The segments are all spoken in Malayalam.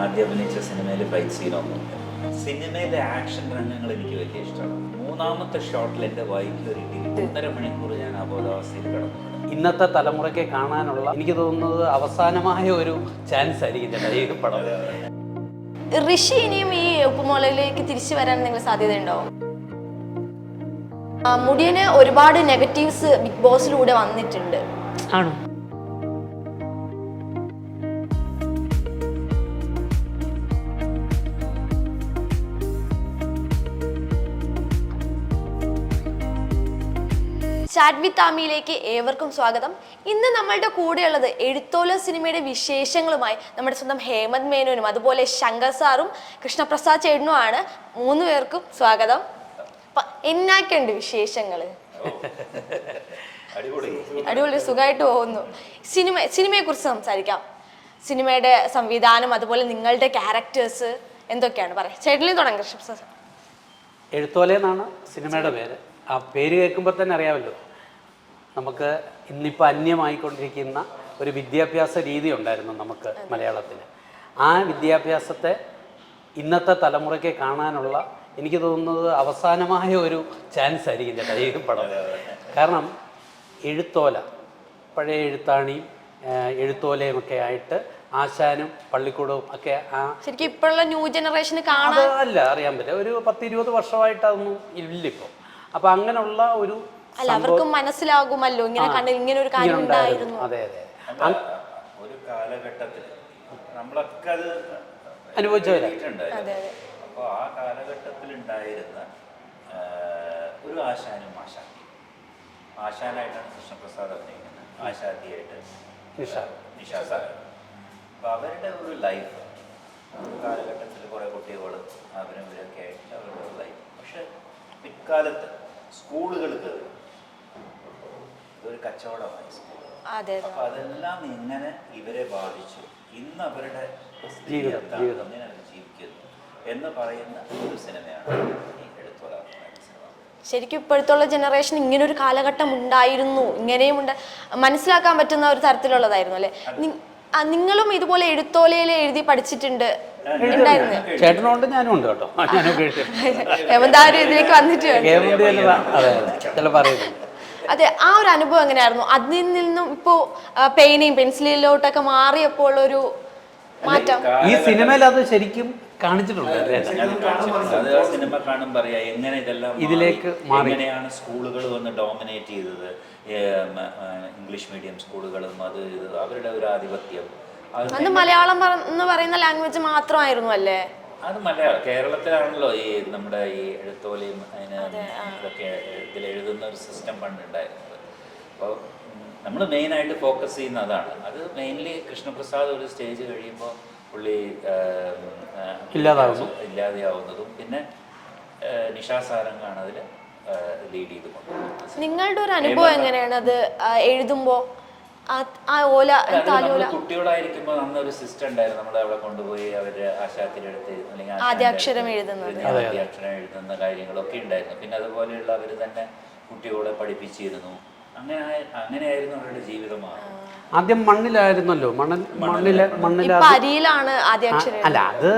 ആദ്യം അഭിനയിച്ച സിനിമയിൽ ഫൈറ്റ് സീനൊന്നുമില്ല. സിനിമയിലെ ആക്ഷൻ രംഗങ്ങൾ എനിക്ക് വലിയ ഇഷ്ടമാണ്. മൂന്നാമത്തെ ഷോട്ടിൽ എൻ്റെ വൈകിലൊരു 1.5 മണിക്കൂർ ഞാൻ അബോധാവസ്ഥയിൽ കിടന്നു. ഇന്നത്തെ തലമുറയ്ക്ക് കാണാനുള്ള എനിക്ക് തോന്നുന്നത് അവസാനമായ ഒരു ചാൻസ് ആയിരിക്കും ചേട്ടാ ഈ പടം. ഋഷി ഇനിയും ഈ ഉപ്പുമുളകിലേക്ക് തിരിച്ചു വരാൻ നിങ്ങൾ സാധ്യതയുണ്ടോ? മുടിയന് ഒരുപാട് നെഗറ്റീവ്സ് ബിഗ് ബോസിലൂടെ വന്നിട്ടുണ്ട്. ആണോ? ചാറ്റ് വിത്ത് ആമിയിലേക്ക് ഏവർക്കും സ്വാഗതം. ഇന്ന് നമ്മളുടെ കൂടെയുള്ളത് എഴുത്തോല സിനിമയുടെ വിശേഷങ്ങളുമായി നമ്മുടെ സ്വന്തം ഹേമന്ത് മേനോനും അതുപോലെ ശങ്കർ സാറും കൃഷ്ണപ്രസാദ് ചേട്ടനുമാണ്. 3 പേർക്കും സ്വാഗതം. എന്നാക്കുണ്ട് വിശേഷങ്ങള്? അടിപൊളി, സുഖമായിട്ട് പോകുന്നു. സിനിമയെ കുറിച്ച് സംസാരിക്കാം. സിനിമയുടെ സംവിധാനം അതുപോലെ നിങ്ങളുടെ ക്യാരക്ടേഴ്സ് എന്തൊക്കെയാണ് പറയാം. ചേട്ടനിൽ തുടങ്ങാം. കൃഷ്ണപ്രസാദ്. എഴുത്തോല എന്നാണ് സിനിമയുടെ പേര്. ആ പേര് കേൾക്കുമ്പോൾ തന്നെ അറിയാമല്ലോ, നമുക്ക് ഇന്നിപ്പോൾ അന്യമായിക്കൊണ്ടിരിക്കുന്ന ഒരു വിദ്യാഭ്യാസ രീതി ഉണ്ടായിരുന്നു നമുക്ക് മലയാളത്തിൽ. ആ വിദ്യാഭ്യാസത്തെ ഇന്നത്തെ തലമുറയ്ക്ക് കാണാനുള്ള എനിക്ക് തോന്നുന്നത് അവസാനമായ ഒരു ചാൻസ് ആയിരിക്കും ചേട്ടാ ഈ പടം. കാരണം എഴുത്തോല, പഴയ എഴുത്താണിയും എഴുത്തോലയും ഒക്കെ ആയിട്ട് ആശാനും പള്ളിക്കൂടവും ഒക്കെ ശരിക്കും ഇപ്പോഴുള്ള ന്യൂ ജനറേഷന് അല്ല അറിയാൻ പറ്റില്ല. ഒരു 10-20 വർഷമായിട്ട് അതൊന്നും ഇല്ലിപ്പോൾ. അപ്പം അങ്ങനെയുള്ള ഒരു അവർക്ക് മനസ്സിലാകുമല്ലോ ഇങ്ങനെ ഒരു കാര്യം ഉണ്ടായിരുന്നു. അതെ അതെ, ഒരു കാലഘട്ടത്തിൽ നമ്മളൊക്കെ അത് അനുഭവിച്ചവരുണ്ട്. അപ്പോൾ ആ കാലഘട്ടത്തിൽ ഉണ്ടായിരുന്ന ഒരു ആശാനും ആശാനായിട്ടാണ് കൃഷ്ണപ്രസാദ് അഭിനയിക്കുന്നത്, ആശാദിയായിട്ട് നിഷാ സാർ. അപ്പോൾ അവരുടെ ഒരു ലൈഫ് കാലഘട്ടത്തിൽ കുറേ കുട്ടികൾ അവരും ഇവരൊക്കെ ആയിട്ട് അവരുടെ ഒരു ലൈഫ്. പക്ഷെ പിൽക്കാലത്ത് സ്കൂളുകൾ കയറി ഇതൊരു കച്ചവടമായി സ്കൂൾ. അപ്പോൾ അതെല്ലാം ഇങ്ങനെ ഇവരെ ബാധിച്ചു. ഇന്ന് അവരുടെ ജീവിക്കുന്നു എന്ന് പറയുന്ന ഒരു സിനിമയാണ് ഈ എഴുത്തോല സിനിമ. ശരിക്കും ഇപ്പോഴത്തുള്ള ജനറേഷൻ ഇങ്ങനെ ഒരു കാലഘട്ടം ഉണ്ടായിരുന്നു, ഇങ്ങനെയും മനസ്സിലാക്കാൻ പറ്റുന്ന ഒരു തരത്തിലുള്ളതായിരുന്നു അല്ലേ? നിങ്ങളും ഇതുപോലെ എഴുത്തോലയിൽ എഴുതി പഠിച്ചിട്ടുണ്ട്? ചേട്ടനുണ്ട്, ഞാനും ഉണ്ട് കേട്ടോ. ഹേമന്താരും ഇതിലേക്ക് വന്നിട്ട് അതെ, ആ ഒരു അനുഭവം എങ്ങനെയായിരുന്നു? അതിൽ നിന്നും ഇപ്പോ പെയിനിങ് പെൻസിലിലോട്ടൊക്കെ മാറിയപ്പോൾ ഒരു മാറ്റം ഈ സിനിമയിൽ അത് ശരിക്കും കാണിച്ചിട്ടുണ്ട്. സിനിമ കാണുമ്പോൾ അറിയാം എങ്ങനെ ഇതെല്ലാം ഇതിലേക്ക് എങ്ങനെയാണ് സ്കൂളുകൾ വന്ന് ഡോമിനേറ്റ് ചെയ്തത്. ഇംഗ്ലീഷ് മീഡിയം സ്കൂളുകളും അത് അവരുടെ ഒരു ആധിപത്യം. അന്ന് മലയാളം എന്ന് പറയുന്ന ലാംഗ്വേജ് മാത്രമായിരുന്നു അല്ലേ? അത് കേരളത്തിലാണല്ലോ ഈ നമ്മുടെ ഈ എഴുത്തോലയും ഇതൊക്കെ ഇതിൽ എഴുതുന്ന ഒരു സിസ്റ്റം പണ്ടുണ്ടായിരുന്നത്. അപ്പോൾ നമ്മൾ മെയിനായിട്ട് ഫോക്കസ് ചെയ്യുന്ന അതാണ്. അത് മെയിൻലി കൃഷ്ണപ്രസാദ് ഒരു സ്റ്റേജ് കഴിയുമ്പോൾ പുള്ളി ഇല്ലാതെയാവുന്നതും പിന്നെ നിഷാ സാരംഗാണ് അതിൽ ലീഡ് ചെയ്ത് കൊണ്ടുപോകുന്നത്. നിങ്ങളുടെ ഒരു അനുഭവം എങ്ങനെയാണ് അത് എഴുതുമ്പോൾ? കുട്ടികളായിരിക്കുമ്പോൾ അന്നൊരു സിസ്റ്റം ഉണ്ടായിരുന്നു. നമ്മൾ അവിടെ കൊണ്ടുപോയി അവര് ആശാത്തിലെടുത്ത് അല്ലെങ്കിൽ ആദ്യാക്ഷരം എഴുതുന്ന കാര്യങ്ങളൊക്കെ ഉണ്ടായിരുന്നു. പിന്നെ അതുപോലെയുള്ള അവർ തന്നെ കുട്ടികളെ പഠിപ്പിച്ചിരുന്നു. അങ്ങനെയായിരുന്നു അവരുടെ ജീവിതമാണ്. ആദ്യം മണ്ണിലായിരുന്നല്ലോ, അരിയിലാണ് ആദ്യാക്ഷരം. അല്ല, അത്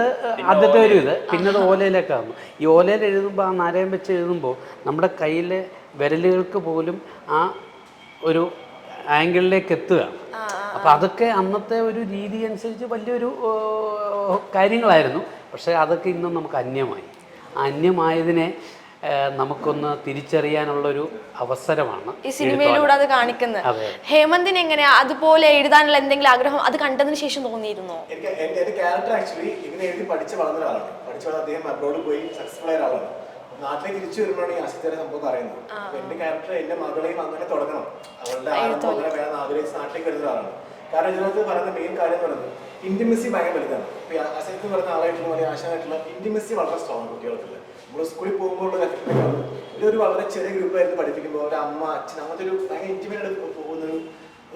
ആദ്യത്തെ ഒരു ഇത്. പിന്നെ അത് ഓലയിലേക്ക് ആകുന്നു. ഈ ഓലയിൽ എഴുതുമ്പോൾ, ആ നാരയം വെച്ച് എഴുതുമ്പോൾ നമ്മുടെ കയ്യിലെ വിരലുകൾക്ക് പോലും ആ ഒരു ആംഗിളിലേക്ക് എത്തുകയാണ്. അപ്പം അതൊക്കെ അന്നത്തെ ഒരു രീതി അനുസരിച്ച് വലിയൊരു കാര്യങ്ങളായിരുന്നു. പക്ഷേ അതൊക്കെ ഇന്നും നമുക്ക് അന്യമായി. അന്യമായതിനെ നമുക്കൊന്ന് തിരിച്ചറിയാനുള്ളൊരു അവസരമാണ് ഈ സിനിമയിലൂടെ അത് കാണിക്കുന്നത്. ഹേമന്തിന് എങ്ങനെയാ അതുപോലെ എഴുതാനുള്ള എന്തെങ്കിലും ആഗ്രഹം അത് കണ്ടതിന് ശേഷം തോന്നിയിരുന്നോ? എന്റെ ക്യാരക്ടർ ആക്ച്വലി ഇങ്ങനെ എഴുതി പഠിച്ച് വളർന്ന ഒരാളാണ്. അദ്ദേഹം അബ്രോഡ് പോയി സക്സസ്ഫുൾ ആയ ഒരാളാണ്. നാട്ടിലേക്ക് തിരിച്ചു വരുമ്പോഴാണ് ഈ ആശുപത്രി സംഭവം അറിയുന്നത്. എന്റെ ക്യാരക്ടർ എന്റെ മകളെയും അങ്ങനെ തുടങ്ങണം, അവളുടെ അങ്ങനെ വേണം ആഗ്രഹിച്ച് നാട്ടിലേക്ക് വരുന്ന ഒരാളാണ്. കാരണം ഇതിനകത്ത് പറയുന്ന മെയിൻ കാര്യം എന്ന് പറയുന്നത് ഇന്റിമസി ഭയങ്കര വലുതാണ്. ഇപ്പൊ അസൈത്ത് പറയുന്ന ആളായിട്ടുള്ള അല്ലെങ്കിൽ ആശാനായിട്ടുള്ള ഇന്റിമസി വളരെ സ്ട്രോങ് കുട്ടികൾക്കുള്ള. നമ്മൾ സ്കൂളിൽ പോകുമ്പോൾ ഇതൊരു വളരെ ചെറിയ ഗ്രൂപ്പായിരുന്നു പഠിപ്പിക്കുമ്പോൾ ഒരു അമ്മ അച്ഛൻ അങ്ങനത്തെ ഒരു ഭയങ്കര ഇന്റിമേറ്റ് പോകുന്നൊരു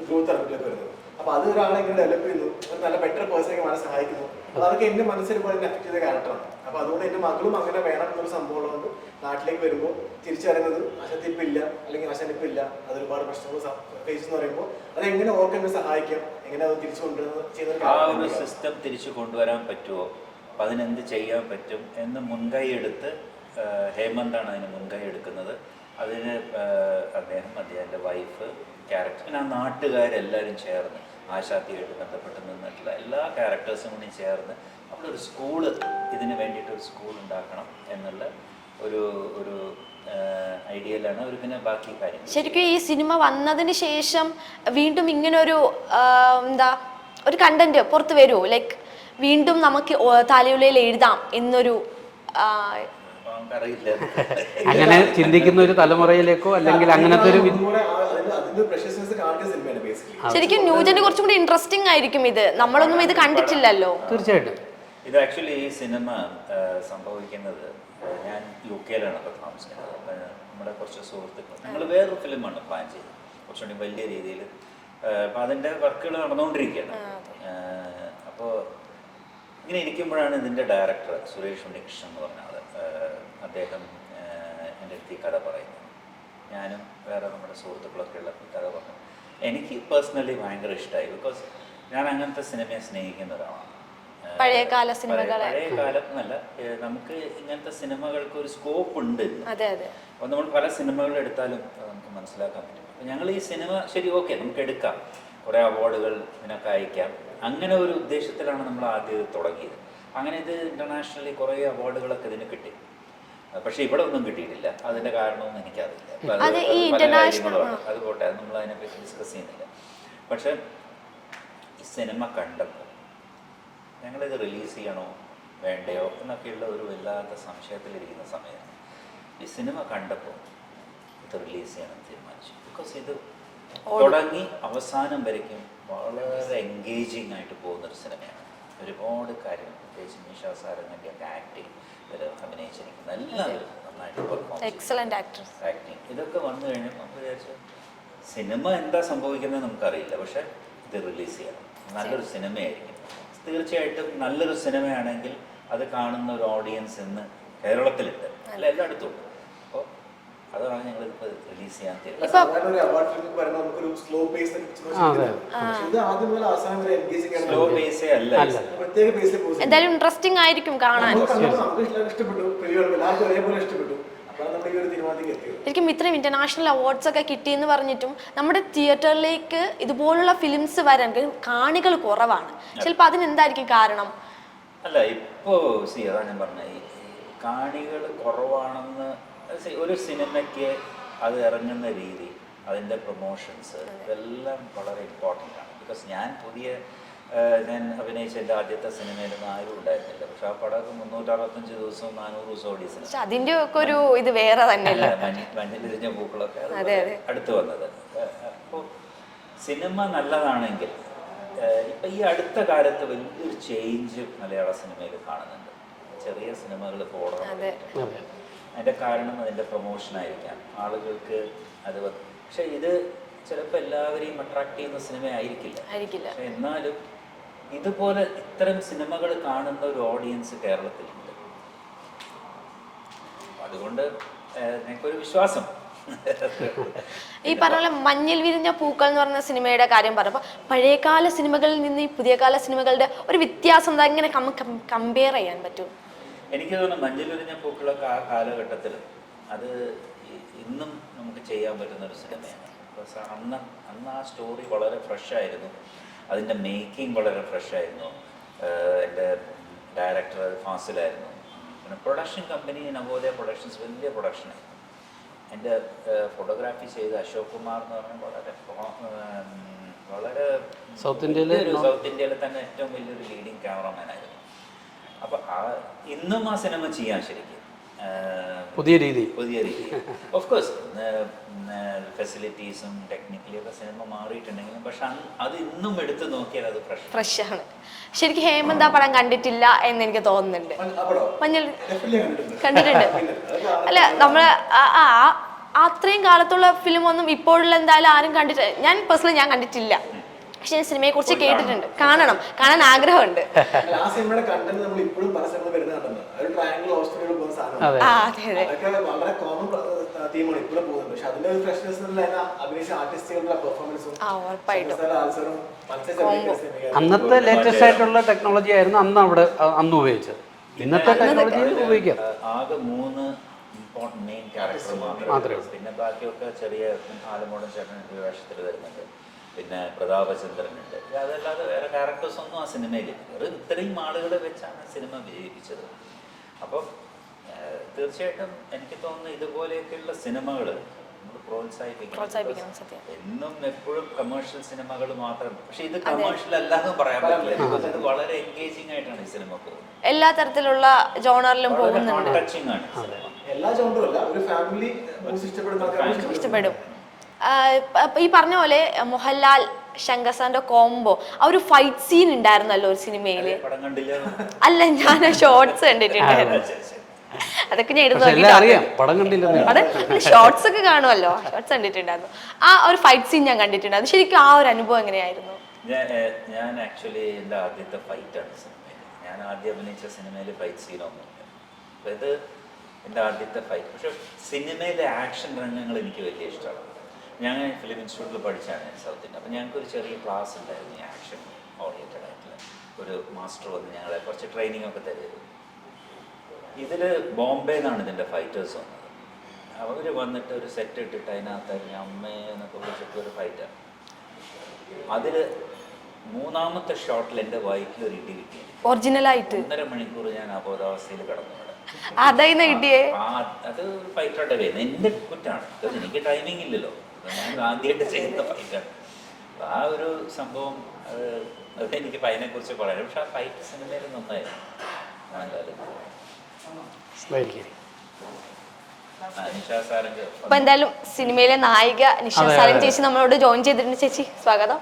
ഗ്രൂത്താണ് കുട്ടികൾക്ക് വരുന്നത്. അപ്പൊ അത് ഒരാളെ എങ്ങനെ ഡെവലപ്പ് ചെയ്യുന്നു, ഒരു നല്ല ബെറ്റർ പേഴ്സണെ വളരെ സഹായിക്കുന്നു. അപ്പൊ അതൊക്കെ എന്റെ മനസ്സിൽ പോലെ അഫക്ട് ചെയ്ത ക്യാരക്ടറാണ്. അപ്പൊ അതുകൊണ്ട് എന്റെ മകളും അങ്ങനെ വേണം എന്നൊരു സംഭവം ഉള്ളതുകൊണ്ട് നാട്ടിലേക്ക് വരുമ്പോൾ തിരിച്ചറിയുന്നത് ആശാത്തിപ്പില്ല അല്ലെങ്കിൽ ആശാനിപ്പില്ല, അത് ഒരുപാട് പ്രശ്നങ്ങൾ ഫേസ് എന്ന് പറയുമ്പോൾ അത് എങ്ങനെ ഓർക്കാൻ സഹായിക്കാം, എങ്ങനെ അത് തിരിച്ചു കൊണ്ടുവരുന്നത് ആ ഒരു സിസ്റ്റം തിരിച്ചു കൊണ്ടുവരാൻ പറ്റുമോ, അപ്പം അതിനെന്ത് ചെയ്യാൻ പറ്റും എന്ന് മുൻകൈ എടുത്ത് ഹേമന്താണ് അതിന് മുൻകൈ എടുക്കുന്നത്. അതിന് അദ്ദേഹത്തിൻ്റെ വൈഫ് ക്യാരക്ടർ, പിന്നെ ആ നാട്ടുകാരെല്ലാവരും ചേർന്ന് ആശാത്തിയായിട്ട് ബന്ധപ്പെട്ട് നിന്നിട്ടുള്ള എല്ലാ ക്യാരക്ടേഴ്സും കൂടി ചേർന്ന് അവിടെ ഒരു സ്കൂള്, ഇതിന് വേണ്ടിയിട്ട് ഒരു സ്കൂൾ ഉണ്ടാക്കണം എന്നുള്ള ഒരു ഒരു ഐഡിയയിലാണ് അവർ പിന്നെ ബാക്കി കാര്യങ്ങൾ. ശരിക്കും ഈ സിനിമ വന്നതിന് ശേഷം വീണ്ടും ഇങ്ങനൊരു എന്താ ഒരു കണ്ടന്റ് പുറത്ത് വരുമോ, ലൈക്ക് വീണ്ടും നമുക്ക് തലയുള്ളിൽ എഴുതാം എന്നൊരു അറിയില്ല. അങ്ങനെ ചിന്തിക്കുന്ന ഒരു തലമുറയിലേക്കോ അല്ലെങ്കിൽ അങ്ങനത്തെ ഒരു ശരിക്കും ന്യൂജന് കുറച്ചും കൂടി ഇൻട്രസ്റ്റിംഗ് ആയിരിക്കും ഇത്, നമ്മളൊന്നും ഇത് കണ്ടിട്ടില്ലല്ലോ. തീർച്ചയായിട്ടും ഇത് ആക്ച്വലി ഈ സിനിമ സംഭവിക്കുന്നത്, ഞാൻ UK ഇപ്പോൾ താമസിക്കുന്നത്. അപ്പം നമ്മുടെ കുറച്ച് സുഹൃത്തുക്കൾ, ഞങ്ങൾ വേറൊരു ഫിലിമാണ് പ്ലാൻ ചെയ്തത്, കുറച്ചുകൂടി വലിയ രീതിയിൽ. അപ്പം അതിൻ്റെ വർക്കുകൾ നടന്നുകൊണ്ടിരിക്കുകയാണ്. അപ്പോൾ ഇങ്ങനെ ഇരിക്കുമ്പോഴാണ് ഇതിൻ്റെ ഡയറക്ടർ സുരേഷ് ഉണ്ണികൃഷ്ണൻ എന്ന് പറഞ്ഞ ആൾ, അദ്ദേഹം എൻ്റെ അടുത്ത് ഈ കഥ പറയുന്നത്. ഞാനും വേറെ നമ്മുടെ സുഹൃത്തുക്കളൊക്കെ ഉള്ള ഈ കഥ പറഞ്ഞു. എനിക്ക് പേഴ്സണലി ഭയങ്കര ഇഷ്ടമായി. ബിക്കോസ് ഞാൻ അങ്ങനത്തെ സിനിമയെ സ്നേഹിക്കുന്ന ഒരാളാണ്. പഴയകാല സിനിമകളെ, പഴയ കാലം എന്നല്ല, നമുക്ക് ഇങ്ങനത്തെ സിനിമകൾക്ക് ഒരു സ്കോപ്പ് ഉണ്ട്. അതെ അതെ. അപ്പോൾ നമ്മൾ പല സിനിമകൾ എടുത്താലും നമുക്ക് മനസ്സിലാക്കാൻ പറ്റും. അപ്പോൾ ഞങ്ങൾ ഈ സിനിമ ശരി ഓക്കെ നമുക്ക് എടുക്കാം, കുറേ അവാർഡുകൾ ഇതിനൊക്കെ അയക്കാം, അങ്ങനെ ഒരു ഉദ്ദേശത്തിലാണ് നമ്മൾ ആദ്യം തുടങ്ങിയത്. അങ്ങനെ ഇത് ഇൻ്റർനാഷണലി കുറേ അവാർഡുകളൊക്കെ ഇതിന് കിട്ടി. പക്ഷേ ഇവിടെ ഒന്നും കിട്ടിയിട്ടില്ല. അതിൻ്റെ കാരണമൊന്നും എനിക്കറിയില്ല. അത് പോട്ടെ, അത് നമ്മൾ അതിനെപ്പറ്റി ഡിസ്കസ് ചെയ്യുന്നില്ല. പക്ഷേ ഈ സിനിമ കണ്ടപ്പോൾ ഞങ്ങളിത് റിലീസ് ചെയ്യണോ വേണ്ടയോ എന്നൊക്കെയുള്ള ഒരു വല്ലാത്ത സംശയത്തിലിരിക്കുന്ന സമയത്ത് ഈ സിനിമ കണ്ടപ്പോൾ ഇത് റിലീസ് ചെയ്യണം തീരുമാനിച്ചു. ബിക്കോസ് ഇത് തുടങ്ങി അവസാനം വരയ്ക്കും വളരെ എൻഗേജിങ് ആയിട്ട് പോകുന്നൊരു സിനിമയാണ്. ഒരുപാട് കാര്യങ്ങൾ, പ്രത്യേകിച്ച് നിഷാ സാരംഗിൻ്റെയൊക്കെ ആക്ടിങ്, ഇതിൽ അഭിനയിച്ചിരിക്കുന്ന എല്ലാവരും നന്നായിട്ട് പെർഫോം, ആക്ടിങ്, ഇതൊക്കെ വന്നു കഴിഞ്ഞപ്പോൾ നമുക്ക് വിചാരിച്ചു സിനിമ എന്താ സംഭവിക്കുന്നത് നമുക്കറിയില്ല, പക്ഷേ ഇത് റിലീസ് ചെയ്യണം, നല്ലൊരു സിനിമയായിരിക്കും. തീർച്ചയായിട്ടും നല്ലൊരു സിനിമയാണെങ്കിൽ അത് കാണുന്ന ഒരു ഓഡിയൻസ് ഇന്ന് കേരളത്തിലുണ്ട്, അല്ല എല്ലായിടത്തും ഉണ്ട്. അപ്പോൾ അതാണ് ഞങ്ങൾ ഇപ്പോൾ റിലീസ് ചെയ്യാൻ സ്ലോ പേസേ അല്ല, എന്തായാലും ഇൻട്രസ്റ്റിംഗ് ആയിരിക്കും കാണാൻ. ശരിക്കും ഇത്രയും ഇന്റർനാഷണൽ അവാർഡ്സ് ഒക്കെ കിട്ടിയെന്ന് പറഞ്ഞിട്ടും നമ്മുടെ തിയേറ്ററിലേക്ക് ഇതുപോലുള്ള ഫിലിംസ് വരാൻ കാണികൾ കുറവാണ്. ചിലപ്പോൾ അതിനെന്തായിരിക്കും കാരണം? അല്ല, ഇപ്പോ അതാ ഞാൻ പറഞ്ഞ ഈ കാണികൾ കുറവാണെന്ന്. ഒരു സിനിമയ്ക്ക് അത് ഇറങ്ങുന്ന രീതി, അതിൻ്റെ പ്രൊമോഷൻസ്, ഇതെല്ലാം വളരെ ഇമ്പോർട്ടൻ്റ് ആണ്. ബിക്കോസ് ഞാൻ അഭിനയിച്ച എൻ്റെ ആദ്യത്തെ സിനിമയിലൊന്നും ആരും ഉണ്ടായിരുന്നില്ല. പക്ഷെ ആ പടമൊക്കെ 365 ദിവസവും 400 ദിവസം ഓടിയ സിനിമ. അതിൻ്റെ ഒക്കെ ഒരു ഇത് വേറെ തന്നെയല്ല, മഞ്ഞിലിരിഞ്ഞ പൂക്കളൊക്കെ അടുത്ത് വന്നത്. അപ്പോൾ സിനിമ നല്ലതാണെങ്കിൽ ഇപ്പം ഈ അടുത്ത കാലത്ത് വലിയൊരു ചേഞ്ച് മലയാള സിനിമയിൽ കാണുന്നുണ്ട്. ചെറിയ സിനിമകൾ പോകണം. അതിൻ്റെ കാരണം അതിൻ്റെ പ്രൊമോഷനായിരിക്കാം, ആളുകൾക്ക് അത്. പക്ഷെ ഇത് ചിലപ്പോൾ എല്ലാവരെയും അട്രാക്ട് ചെയ്യുന്ന സിനിമ ആയിരിക്കില്ല. പക്ഷെ എന്നാലും ഇതുപോലെ ഇത്തരം സിനിമകൾ കാണുന്ന ഒരു ഓഡിയൻസ് കേരളത്തിലുണ്ട്. അതുകൊണ്ട് എനിക്കൊരു വിശ്വാസം. ഈ പറഞ്ഞ പോലെ മഞ്ഞിൽ വിരിഞ്ഞ പൂക്കൾ എന്ന് പറഞ്ഞ സിനിമയുടെ കാര്യം പറഞ്ഞപ്പോൾ പഴയകാല സിനിമകളിൽ നിന്ന് ഈ പുതിയ കാല സിനിമകളുടെ ഒരു വ്യത്യാസം എന്താ, ഇങ്ങനെ കമ്പയർ ചെയ്യാൻ പറ്റും? എനിക്ക് തോന്നുന്നു മഞ്ഞിൽ വിരിഞ്ഞ പൂക്കളൊക്കെ ആ കാലഘട്ടത്തിൽ അത് ഇന്നും നമുക്ക് ചെയ്യാൻ പറ്റുന്ന ഒരു സിനിമയാണ്. അന്ന് ആ സ്റ്റോറി വളരെ ഫ്രഷായിരുന്നു, അതിൻ്റെ മേക്കിംഗ് വളരെ ഫ്രഷായിരുന്നു. എൻ്റെ ഡയറക്ടർ ഫാസിലായിരുന്നു. പിന്നെ പ്രൊഡക്ഷൻ കമ്പനി നവോദയ പ്രൊഡക്ഷൻസ് വലിയ പ്രൊഡക്ഷനായിരുന്നു. എൻ്റെ ഫോട്ടോഗ്രാഫി ചെയ്ത അശോക് കുമാർ എന്ന് പറഞ്ഞാൽ വളരെ സൗത്ത് ഇന്ത്യയിലെ തന്നെ ഏറ്റവും വലിയൊരു ലീഡിങ് ക്യാമറമാനായിരുന്നു. അപ്പം ഇന്നും ആ സിനിമ ചെയ്യാൻ ശരിക്കും പുതിയ രീതി ഓഫ് കോഴ്സ് ഫെസിലിറ്റീസും ടെക്നിക്കലി ഒക്കെ സിനിമ മാറിയിട്ടുണ്ടെങ്കിലും പക്ഷെ അത് ഇന്നും എടുത്ത് നോക്കിയാൽ അത് ഫ്രഷ് ആണ്. ശരിക്കും ഹേമന്ത് ആ പടം കണ്ടിട്ടില്ല എന്ന് എനിക്ക് തോന്നുന്നുണ്ട്. മഞ്ഞൾ കണ്ടിട്ടുണ്ട്. അല്ല, നമ്മള് അത്രയും കാലത്തുള്ള ഫിലിമൊന്നും ഇപ്പോഴുള്ള എന്തായാലും ആരും കണ്ടിട്ട്, ഞാൻ പേഴ്സണലി ഞാൻ കണ്ടിട്ടില്ല. പക്ഷെ ഞാൻ സിനിമയെ കുറിച്ച് കേട്ടിട്ടുണ്ട്, കാണാൻ ആഗ്രഹമുണ്ട്. ആ സിനിമയുടെ കണ്ടന്റ് നമ്മൾ ഇപ്പോഴും പല സ്ഥലങ്ങളിൽ വരുന്ന കണ്ടന്റ്, ഒരു ട്രയാങ്കിൾ ഹോസ്റ്റലിൽ പോകുന്ന സാധനം അതൊക്കെ വളരെ കോമൺ തീമാണ് ഇപ്പോഴും പോകുന്നത്. പക്ഷെ അതിന്റെ ഒരു ഫ്രഷ്നെസ് അഭിനയിച്ച ആർട്ടിസ്റ്റുകളുടെ പെർഫോമൻസും അന്നത്തെ ലേറ്റസ്റ്റ് ആയിട്ടുള്ള ടെക്നോളജി ആയിരുന്നു അന്ന് ഉപയോഗിച്ചത്. ഇന്നത്തെ ടെക്നോളജി ഉപയോഗിക്കാം. ആകെ 3 ഇമ്പോർട്ടൻറ്റ് മെയിൻ ക്യാരക്ടർ മാത്രമേ ഉള്ളൂ. പിന്നെ ബാക്കിയൊക്കെ ചെറിയ ആലമോടൻ ചേട്ടൻ വേഷത്തിൽ വരുന്നുണ്ട്, പിന്നെ പ്രതാപചന്ദ്രനുണ്ട്. അതല്ലാതെ വേറെ ക്യാരക്ടേഴ്സ് ഒന്നും ആ സിനിമയിൽ വെറും ഇത്രയും ആളുകളെ വെച്ചാണ് സിനിമ വിജയിപ്പിച്ചത്. അപ്പം തീർച്ചയായിട്ടും എനിക്ക് തോന്നുന്നു ഇതുപോലെയൊക്കെയുള്ള സിനിമകൾ നമ്മൾ പ്രോത്സാഹിപ്പിക്കണം. എന്നും എപ്പോഴും കമേഴ്ഷ്യൽ സിനിമകൾ മാത്രം, പക്ഷെ ഇത് കമേഴ്ഷ്യൽ അല്ലാതെ പറയാൻ പറ്റില്ല. ബിക്കോസ് ഇത് വളരെ എൻഗേജിംഗ് ആയിട്ടാണ് ഈ സിനിമ പോകുന്നത്. എല്ലാ തരത്തിലുള്ള ജോണറിലും പോകുന്നുണ്ട്. ടച്ചിങ് ആണ് സിനിമ. എല്ലാ ജോണറും അല്ല, ഒരു ഫാമിലി ഇഷ്ടപ്പെടും. ഈ പറഞ്ഞ പോലെ മോഹൻലാൽ ശങ്കർ കോംബോ, ആ ഒരു ഫൈറ്റ് സീൻ ഉണ്ടായിരുന്നല്ലോ ഒരു സിനിമയില്. അല്ല, ഞാൻ ഷോർട്സ് കണ്ടിട്ടുണ്ടായിരുന്നു. അതൊക്കെ ഞാൻ ഷോർട്സ് ഒക്കെ കാണുമല്ലോ, ഷോർട്സ് കണ്ടിട്ടുണ്ടായിരുന്നു. ആ ഒരു ഫൈറ്റ് സീൻ ഞാൻ കണ്ടിട്ടുണ്ടായിരുന്നു. ശരിക്കും ആ ഒരു അനുഭവം എങ്ങനെയായിരുന്നു? ഞാൻ ആക്ച്വലി എൻ്റെ ആദ്യത്തെ ഫൈറ്റാണ് സിനിമയിൽ. ഞാൻ ആദ്യം അഭിനയിച്ച സിനിമയിൽ ഫൈറ്റ് സീനൊന്നുമില്ല. അപ്പോൾ ഇത് എൻ്റെ ആദ്യത്തെ ഫൈറ്റ്. പക്ഷെ സിനിമയിലെ ആക്ഷൻ രംഗങ്ങൾ എനിക്ക് വലിയ ഇഷ്ടമാണ്. ഞാൻ ഫിലിം ഇൻസ്റ്റിറ്റ്യൂട്ടിൽ പഠിച്ചാണ് സൗത്ത് ഇന്ത്യ. അപ്പോൾ ഞങ്ങൾക്കൊരു ചെറിയ ക്ലാസ് ഉണ്ടായിരുന്നു ഈ ആക്ഷൻ ഓറിയൻറ്റഡ് ആയിട്ടുള്ള. ഒരു മാസ്റ്റർ വന്ന് ഞങ്ങളെ കുറച്ച് ട്രെയിനിങ് ഒക്കെ തരുമായിരുന്നു. ഇതിൽ ബോംബെ നിന്നാണ് ഇതിൻ്റെ ഫൈറ്റേഴ്സ് വന്നത്. അവർ വന്നിട്ട് ഒരു സെറ്റ് ഇട്ടിട്ട് അതിനകത്ത് അമ്മയെ എന്നൊക്കെ വിളിച്ചിട്ട് ഒരു ഫൈറ്റാണ്. അതിൽ 3ാമത്തെ ഷോട്ടിൽ എൻ്റെ വയറ്റിൽ ഒരു ഇടി കിട്ടി. ഒറിജിനലായിട്ട് 1.5 മണിക്കൂർ ഞാൻ അബോധാവസ്ഥയിൽ കിടന്നു. അത് ഫൈറ്ററുടെ പേര് എൻ്റെ കുറ്റാണ്. എനിക്ക് ടൈമിംഗ് ഇല്ലല്ലോ, ഞാൻ ആദ്യമായിട്ട് ചെയ്യുന്ന ഫൈറ്റാണ്. ആ ഒരു സംഭവം അതെനിക്ക് അതിനെക്കുറിച്ച് പറയാം. പക്ഷെ ആ ഫൈറ്റ് സിനിമയിൽ നന്നായിരുന്നു. അപ്പൊ എന്തായാലും സിനിമയിലെ നായിക നിഷ സാരംഗ് ചേച്ചി നമ്മളോട് ജോയിൻ ചെയ്തിട്ടുണ്ട്. ചേച്ചി സ്വാഗതം.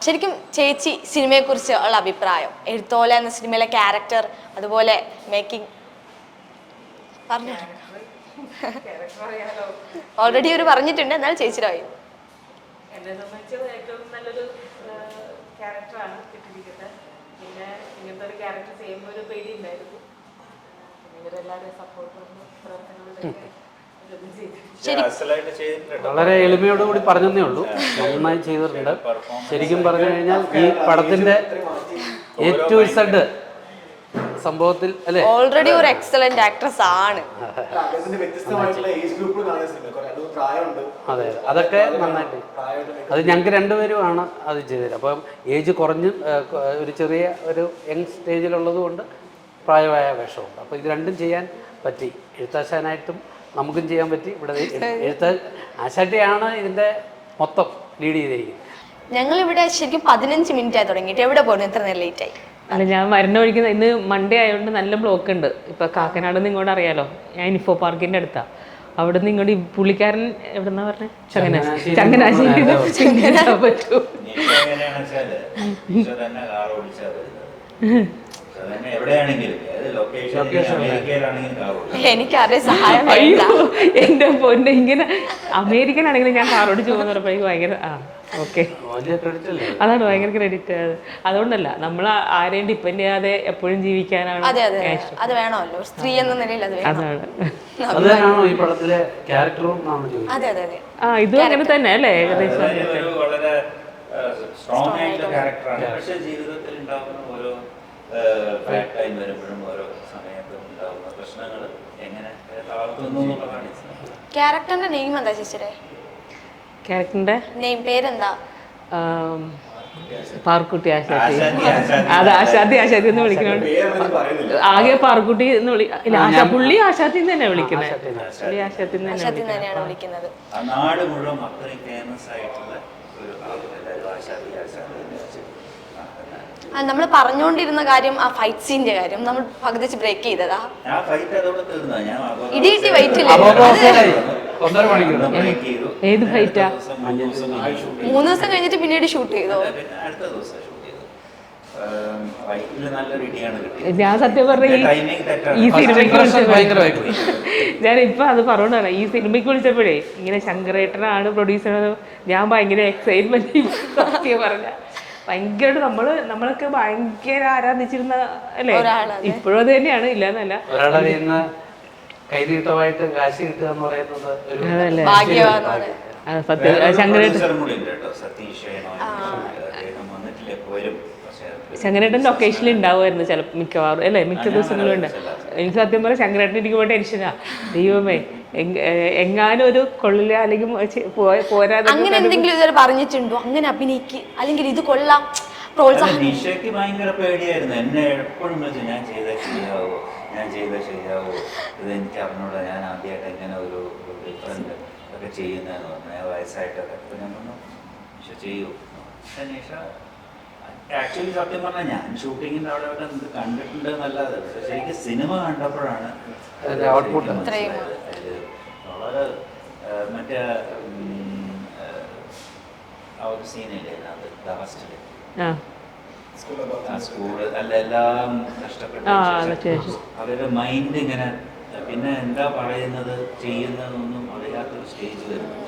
ശരിക്കും ചേച്ചി സിനിമയെ കുറിച്ച് ഉള്ള അഭിപ്രായം, എഴുത്തോല എന്ന സിനിമയിലെ ക്യാരക്ടർ, അതുപോലെ മേക്കിംഗ് പറഞ്ഞു. ഓൾറെഡി ഒരു പറഞ്ഞിട്ടുണ്ട്, എന്നാലും ചേച്ചിയുടെ വായി. എന്നെ സംബന്ധിച്ച് ഏറ്റവും നല്ലൊരു ക്യാരക്ടറാണ് കിട്ടിയിരിക്കുന്നത്. പിന്നെ ഇങ്ങനത്തെ ഒരു ക്യാരക്ടർ ചെയ്യുമ്പോൾ ഒരു പേടി ഉണ്ടായിരുന്നു. ഇവരെല്ലാവരും സപ്പോർട്ട് പ്രവർത്തനങ്ങളിലൊക്കെ വളരെ എളിമയോടുകൂടി പറഞ്ഞതേ ഉള്ളൂ. നന്നായി ചെയ്തിട്ടുണ്ട്. ശരിക്കും പറഞ്ഞു കഴിഞ്ഞാൽ ഈ പടത്തിന്റെ A-Z സംഭവത്തിൽ അല്ലേ, ഓൾറെഡി ഒരു എക്സലന്റ് ആക്ട്രസ് ആണ്. അതെ, അതൊക്കെ നന്നായിട്ട്. അത് ഞങ്ങൾക്ക് രണ്ടുപേരുമാണ് അത് ചെയ്തത്. അപ്പം ഏജ് കുറഞ്ഞ് ഒരു ചെറിയ ഒരു യങ് സ്റ്റേജിലുള്ളത് കൊണ്ട് പ്രായമായ വേഷമുണ്ട്. അപ്പോൾ ഇത് രണ്ടും ചെയ്യാൻ പറ്റി. എഴുത്താശാനായിട്ടും നമുക്കും ചെയ്യാൻ പറ്റി. ഇവിടെ ആശാട്ടിയാണ് ഇതിൻ്റെ മൊത്തം ലീഡ് ചെയ്തിരിക്കുന്നത്. ഞങ്ങളിവിടെ ശരിക്കും 15 മിനിറ്റ് ആയി തുടങ്ങിയിട്ട്. എവിടെ പോകുന്നു ഇത്ര നേരം ലേറ്റ് ആയി? അല്ല, ഞാൻ വരുന്ന വഴിക്ക് ഇന്ന് മൺഡേ ആയതുകൊണ്ട് നല്ല ബ്ലോക്ക് ഉണ്ട്. ഇപ്പം കാക്കനാട് നിന്ന് ഇങ്ങോട്ട് അറിയാലോ, ഞാൻ ഇൻഫോ പാർക്കിൻ്റെ അടുത്താണ്. അവിടെ നിന്ന് ഇങ്ങോട്ട് പുള്ളിക്കാരൻ എവിടെന്നാ പറഞ്ഞത്? ചങ്ങനാശ്ശേരി പറ്റൂ. എനിക്കറിയാം, സഹായം. അയ്യോ എൻ്റെ പൊന്നെ, ഇങ്ങനെ അമേരിക്കൻ ആണെങ്കിലും ഞാൻ കാർ ഓടിച്ചു പോകുന്ന പറഞ്ഞപ്പോൾ ഭയങ്കര ഓക്കെ, അതാണ് ഭയങ്കര ക്രെഡിറ്റ്. അതുകൊണ്ടല്ല, നമ്മൾ ആരെയും ഡിപ്പെൻഡ് ചെയ്യാതെ എപ്പോഴും ജീവിക്കാനാണ്. അത് വേണമല്ലോ, സ്ത്രീ എന്ന നിലയിൽ. അതാണ്. ഇതും അങ്ങനെ തന്നെ അല്ലേ, ഏകദേശം. സ്ട്രോങ് ആയിട്ടുള്ള ക്യാരക്ടറാണ്. പക്ഷേ ജീവിതത്തിൽ ഉണ്ടാകുന്ന ഓരോ ബാഡ് ടൈം വരുമ്പോഴും ഓരോ സമയത്തും ഉണ്ടാകുന്ന പ്രശ്നങ്ങൾ എങ്ങനെ താഴ്ത്തുന്നു എന്നുള്ളതാണ്. ക്യാരക്ടറിന്റെ നെയിം എന്താ ചേച്ചിയുടെ? ക്യാരക്ടറിന്റെ നെയിം പേരെന്താ? പാർക്കുട്ടി ആശാത്തി. അത് ആശാത്തി എന്ന് വിളിക്കുന്നുണ്ട്. ആകെ പാർക്കുട്ടി എന്ന് പുള്ളി ആശാത്തി തന്നെ വിളിക്കുന്നത്. പുള്ളി ആശാത്തി തന്നെയാണ് വിളിക്കുന്നത്. നാട് മുഴുവൻ അത്രയും ഫേമസ് ആയിട്ടുള്ള ഒരു ആശാത്തി. നമ്മൾ പറഞ്ഞുകൊണ്ടിരുന്ന കാര്യം, ആ ഫൈറ്റ് സീന്റെ കാര്യം നമ്മൾ പകുതി ബ്രേക്ക് ചെയ്തതാ. ഇടിയിട്ടി വൈറ്റില്ല. ഏത് ഫൈറ്റാ? 3 ദിവസം കഴിഞ്ഞിട്ട് പിന്നീട് ഷൂട്ട് ചെയ്തോ? ഫൈറ്റിൽ നല്ലൊരു ഇടിയാണ് കിട്ടിയത്. ഞാൻ സത്യം പറഞ്ഞ ടൈമിംഗ് തെറ്റാണ്. ഈ സിനിമയ്ക്ക് ഭയങ്കരമായി പോയി. ഞാൻ ഇപ്പൊ അത് പറഞ്ഞതാണ്, ഈ സിനിമയ്ക്ക് വിളിച്ചപ്പോഴേ ഇങ്ങനെ ശങ്കരേട്ടനാണ് പ്രൊഡ്യൂസർ, ഞാൻ ഭയങ്കര എക്സൈറ്റ്മെന്റ് സത്യം പറഞ്ഞ ഭയങ്കരമായിട്ട് നമ്മളൊക്കെ ഭയങ്കര ആരാധിച്ചിരുന്ന അല്ലേ, ഇപ്പോഴും അത് തന്നെയാണ്, ഇല്ലാന്നല്ല. ഒരാളുടെ കയ്യിൽ നിന്ന് കൈനീട്ടമായിട്ട് കാശ് കിട്ടുക എന്ന് പറയുന്നത് ഒരു ഭാഗ്യവാനാണ്. സത്യം ശങ്കരേട്ടൻ പ്രൊഡ്യൂസറും കൂടി ഉണ്ട് കേട്ടോ, സതീഷ് ഷേനോയ്. അദ്ദേഹം വന്നിട്ടില്ല, എപ്പോ വരും. ശങ്കരേട്ടൻ ലൊക്കേഷനിൽ ഉണ്ടാവുമായിരുന്നു ചിലപ്പോൾ മിക്കവാറും അല്ലേ, മിക്ക ദിവസങ്ങളും ഉണ്ട്. എനിക്ക് സത്യം പറഞ്ഞാൽ ശങ്കരേട്ടൻ ഇരിക്കുമ്പോൾ ടെൻഷനാ, ദൈവമേ എങ്ങാനും ഒരു കൊള്ളില്ല അല്ലെങ്കിൽ പോരാ അങ്ങനെ എന്തെങ്കിലും ഇതുവരെ പറഞ്ഞിട്ടുണ്ടോ, അങ്ങനെ അഭിനയിക്ക് അല്ലെങ്കിൽ ഇത് കൊള്ളാം പ്രോത്സാഹനം? നിഷയ്ക്ക് ഭയങ്കര പേടിയായിരുന്നു, എന്നെ എപ്പോഴും വിളിച്ചു ഞാൻ ചെയ്താൽ ശരിയാവോ, ഞാൻ ചെയ്താൽ ശരിയാവോ, ഇത് എനിക്ക് അറിഞ്ഞൂടാ, ഞാൻ ആദ്യമായിട്ട് എങ്ങനെ ഒരു ഡിഫറൻറ്റ് ഒക്കെ ചെയ്യുന്നതെന്ന് പറഞ്ഞു, വയസ്സായിട്ടൊക്കെ. അപ്പോൾ ഞാൻ പറഞ്ഞു നിഷ ചെയ്യൂ. പക്ഷേ നിഷ ആക്ച്വലി സത്യം പറഞ്ഞാൽ ഞാൻ ഷൂട്ടിങ്ങിൻ്റെ അവിടെ ഇവിടെ ഇത് കണ്ടിട്ടുണ്ട് എന്നല്ലാതെ, പക്ഷേ ശരിക്കും സിനിമ കണ്ടപ്പോഴാണ് അതിന്റെ output മനസ്സിലായത്. അതിൽ വളരെ മറ്റേ ആ ഒരു സീനില്ലേ അത് ലാസ്റ്റില് സ്കൂള് അല്ല എല്ലാം കഷ്ടപ്പെട്ട് അവരുടെ മൈൻഡ് ഇങ്ങനെ പിന്നെ എന്താ പറയുന്നത് ചെയ്യുന്നതൊന്നും അറിയാത്തൊരു സ്റ്റേജ് വരുന്നു.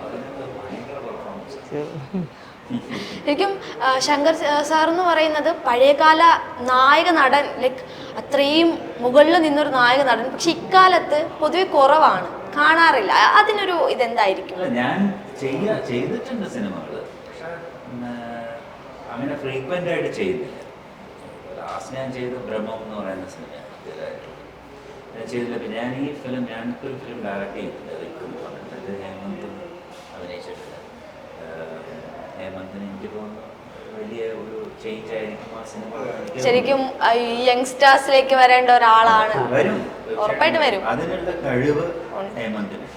അതിനൊക്കെ ഭയങ്കര പെർഫോമൻസ്. ശരിക്കും ശങ്കർ സാർ എന്ന് പറയുന്നത് പഴയകാല നായക നടൻ, ലൈക്ക് അത്രയും മുകളിൽ നിന്നൊരു നായക നടൻ, പക്ഷെ ഇക്കാലത്ത് പൊതുവെ കുറവാണ്, കാണാറില്ല. അതിനൊരു ഇതെന്തായിരിക്കും? ഞാൻ ചെയ്തിട്ടുണ്ട് സിനിമകൾ, പക്ഷെ അങ്ങനെ ഫ്രീക്വൻ്റ് ആയിട്ട് ചെയ്യുന്നില്ല. ലാസ്റ്റ് ഞാൻ ചെയ്ത ബ്രഹ്മം എന്ന് പറയുന്ന സിനിമ ഞാൻ ചെയ്തില്ല. പിന്നെ ഞാൻ ഈ ഫിലിം ഞാനൊരു ഫിലിം ഡയറക്റ്റ് ചെയ്തില്ല, വിൽക്കും പറഞ്ഞിട്ട് ഹേമന്തും അഭിനയിച്ചിട്ടില്ല. ഹേമന്തിന് എനിക്ക് തോന്നുന്നു വലിയ ഒരു ചേഞ്ച് ആയിരിക്കും ആ സിനിമ. ശരിക്കും യങ്സ്റ്റേഴ്സിലേക്ക് വരേണ്ട ഒരാളാണ്, വരും, ഉറപ്പായിട്ട് വരും. അതിനുള്ള കഴിവ് ഹേമന്തിന്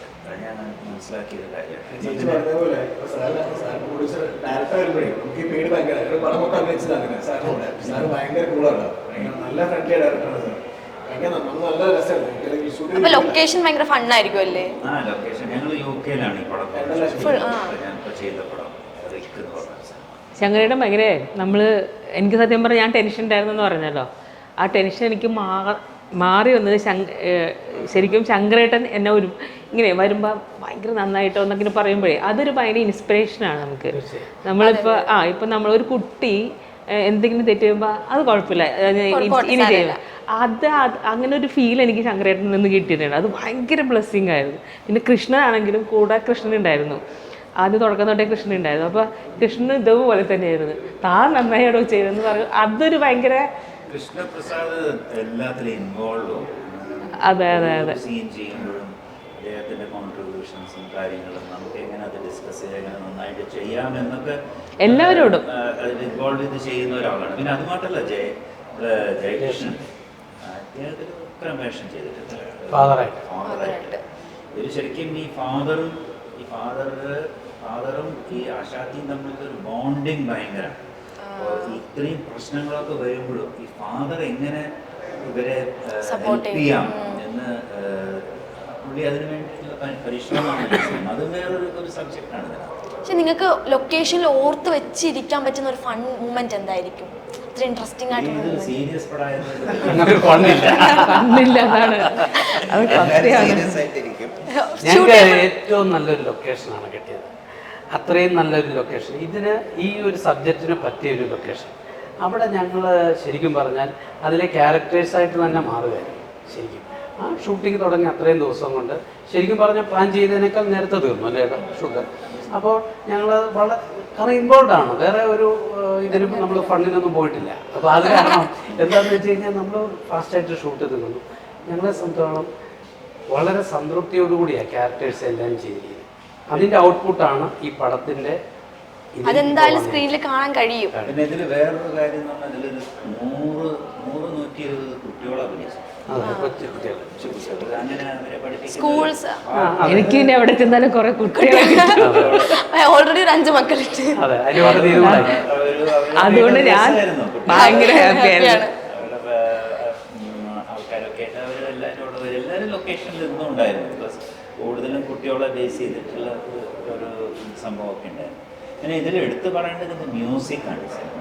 ഞാൻ മനസ്സിലാക്കിയത് കാര്യമാണ്. ചേച്ചി പറഞ്ഞതുപോലെ പ്രൊഡ്യൂസർ ഡയറക്ടർ വരുമ്പോഴേ നമുക്ക് ഈ പേടി ഭയങ്കര ഒരു പടം മൊത്തം അഭിനയിച്ചത് അങ്ങനെ സാറിനോട്. സാറ് ഭയങ്കര കൂളാണ്, നല്ല ഫ്രണ്ട്ലി ഡയറക്ടറാണ് സാർ. നല്ല രസമാണ്. അപ്പൊ ലൊക്കേഷൻ ഭയങ്കര ഫണ്ണായിരിക്കും അല്ലേ? ആ ലൊക്കേഷൻ ഞങ്ങൾ UK-ലാണ് ഈ പടം ഞാനിപ്പോൾ ചെയ്ത പടം. ശങ്കരേട്ടൻ ഭയങ്കര എനിക്ക് സത്യം പറഞ്ഞാൽ ഞാൻ ടെൻഷൻ ഉണ്ടായിരുന്നെന്ന് പറഞ്ഞല്ലോ, ആ ടെൻഷൻ എനിക്ക് മാറി വന്നത് ശരിക്കും ശങ്കരേട്ടൻ എന്നെ ഇങ്ങനെ വരുമ്പോൾ ഭയങ്കര നന്നായിട്ടോ എന്നൊക്കെ പറയുമ്പോഴേ അതൊരു ഭയങ്കര ഇൻസ്പിറേഷനാണ് നമുക്ക്. നമ്മളിപ്പോൾ ഇപ്പം നമ്മളൊരു കുട്ടി എന്തെങ്കിലും തെറ്റ് ചെയ്യുമ്പോൾ അത് കുഴപ്പമില്ല ഇനി ചെയ്യില്ല, അങ്ങനെ ഒരു ഫീൽ എനിക്ക് ശങ്കരേട്ടനിൽ നിന്ന് കിട്ടിയിട്ടുണ്ട്. അത് ഭയങ്കര ബ്ലെസ്സിങ് ആയിരുന്നു. പിന്നെ കൃഷ്ണനാണെങ്കിലും കൂടെ കൃഷ്ണൻ ഉണ്ടായിരുന്നു, ആദ്യം തുടക്കം തൊട്ടേ കൃഷ്ണൻ ഉണ്ടായിരുന്നു. അപ്പോൾ കൃഷ്ണൻ ഇതുപോലെ തന്നെയായിരുന്നു, താൻ നന്നായിടോ ചെയ്തെന്ന് പറയും. അതൊരു ഭയങ്കര കൃഷ്ണപ്രസാദ് എല്ലാത്തിലും ഇൻവോൾവ്. അതെ അതെ അതെ സീൻ ചെയ്യുമ്പോഴും അദ്ദേഹത്തിൻ്റെ കോൺട്രിബ്യൂഷൻസും കാര്യങ്ങളും നമുക്ക് എങ്ങനെ അത് ഡിസ്കസ് ചെയ്ത് എങ്ങനെ നന്നായിട്ട് ചെയ്യാമെന്നൊക്കെ എല്ലാവരോടും അതിൽ ഇൻവോൾവ് ചെയ്ത് ചെയ്യുന്ന ഒരാളാണ്. പിന്നെ അത് മാത്രമല്ല ജയകൃഷ്ണൻ അദ്ദേഹത്തിന് ക്രമേഷൻ ചെയ്തിട്ടുണ്ട് ഫാദറായിട്ട്. ഇത് ശരിക്കും ഈ ഫാദറും ഈ ആശാത്തിയും തമ്മിലൊരു ബോണ്ടിങ് ഭയങ്കരമാണ്. അപ്പോൾ ഇത്രയും പ്രശ്നങ്ങളൊക്കെ വരുമ്പോഴും ഈ ഫാദർ എങ്ങനെ ഇവരെ ഹെൽപ്പ് ചെയ്യാം എന്ന് പുള്ളി അതിനു വേണ്ടിയിട്ടുള്ള പരിശ്രമമാണ്. അത് വേറൊരു സബ്ജക്റ്റാണ് ഇതിനകത്ത്. പക്ഷെ നിങ്ങൾക്ക് ലൊക്കേഷനിൽ ഓർത്ത് വെച്ചിരിക്കാൻ പറ്റുന്ന ഒരു ഫൺ മൂമെന്റ് എന്തായിരിക്കും? അത്ര ഇൻട്രസ്റ്റിംഗ് ആയിട്ട് സീരിയസ് ഞങ്ങൾക്ക് ഏറ്റവും നല്ലൊരു ലൊക്കേഷനാണ് കിട്ടിയത്, അത്രയും നല്ലൊരു ലൊക്കേഷൻ, ഇതിന് ഈ ഒരു സബ്ജക്റ്റിന് പറ്റിയൊരു ലൊക്കേഷൻ. അവിടെ ഞങ്ങൾ ശരിക്കും പറഞ്ഞാൽ അതിലെ ക്യാരക്ടേഴ്സായിട്ട് തന്നെ മാറുകയായിരുന്നു. ശരിക്കും ആ ഷൂട്ടിംഗ് തുടങ്ങി അത്രയും ദിവസം കൊണ്ട് ശരിക്കും പറഞ്ഞാൽ പ്ലാൻ ചെയ്തതിനേക്കാൾ നേരത്തെ തീർന്നു അല്ലേ ഷൂട്ട്. അപ്പോൾ ഞങ്ങൾ വളരെ കാരണം ഇൻവോൾവ് ആണ്, വേറെ ഒരു ഇതിനും നമ്മൾ ഫണ്ടിനൊന്നും പോയിട്ടില്ല. അപ്പോൾ അത് കാരണം എന്താണെന്ന് വെച്ച് കഴിഞ്ഞാൽ നമ്മൾ ഫാസ്റ്റായിട്ട് ഷൂട്ട് തീർന്നു. ഞങ്ങളെ സംബന്ധിച്ചോളം വളരെ സംതൃപ്തിയോടുകൂടിയാണ് ക്യാരക്ടേഴ്സ് എല്ലാം ചെയ്തിരിക്കുന്നത്. അതിൻ്റെ ഔട്ട്പുട്ടാണ് ഈ പടത്തിൻ്റെ. അതെന്തായാലും സ്ക്രീനിൽ കാണാൻ കഴിയും. പിന്നെ ഇതിൽ വേറൊരു കാര്യം എന്ന് പറഞ്ഞാൽ ഇതിലൊരു 100-120 കുട്ടികളെ അഭിനയിച്ചു. സ്കൂൾസ് എനിക്ക് ഇനി അവിടെ ചെന്നാലും കുറെ കുട്ടികളെ ഓൾറെഡി ഒരു 5 മക്കളുണ്ട്, അതുകൊണ്ട് ഞാൻ ഭയങ്കര ഹാപ്പിയാണ്. ആൾക്കാരൊക്കെ എല്ലാവരും ലൊക്കേഷനിൽ നിന്നും ഉണ്ടായിരുന്നു. പ്ലസ് കൂടുതലും കുട്ടികളെ ബേസ് ചെയ്തിട്ടുള്ള ഒരു സംഭവമൊക്കെ ഉണ്ടായിരുന്നു. പിന്നെ ഇതിൽ എടുത്തു പറയേണ്ടത് മ്യൂസിക്കാണ് സിനിമ.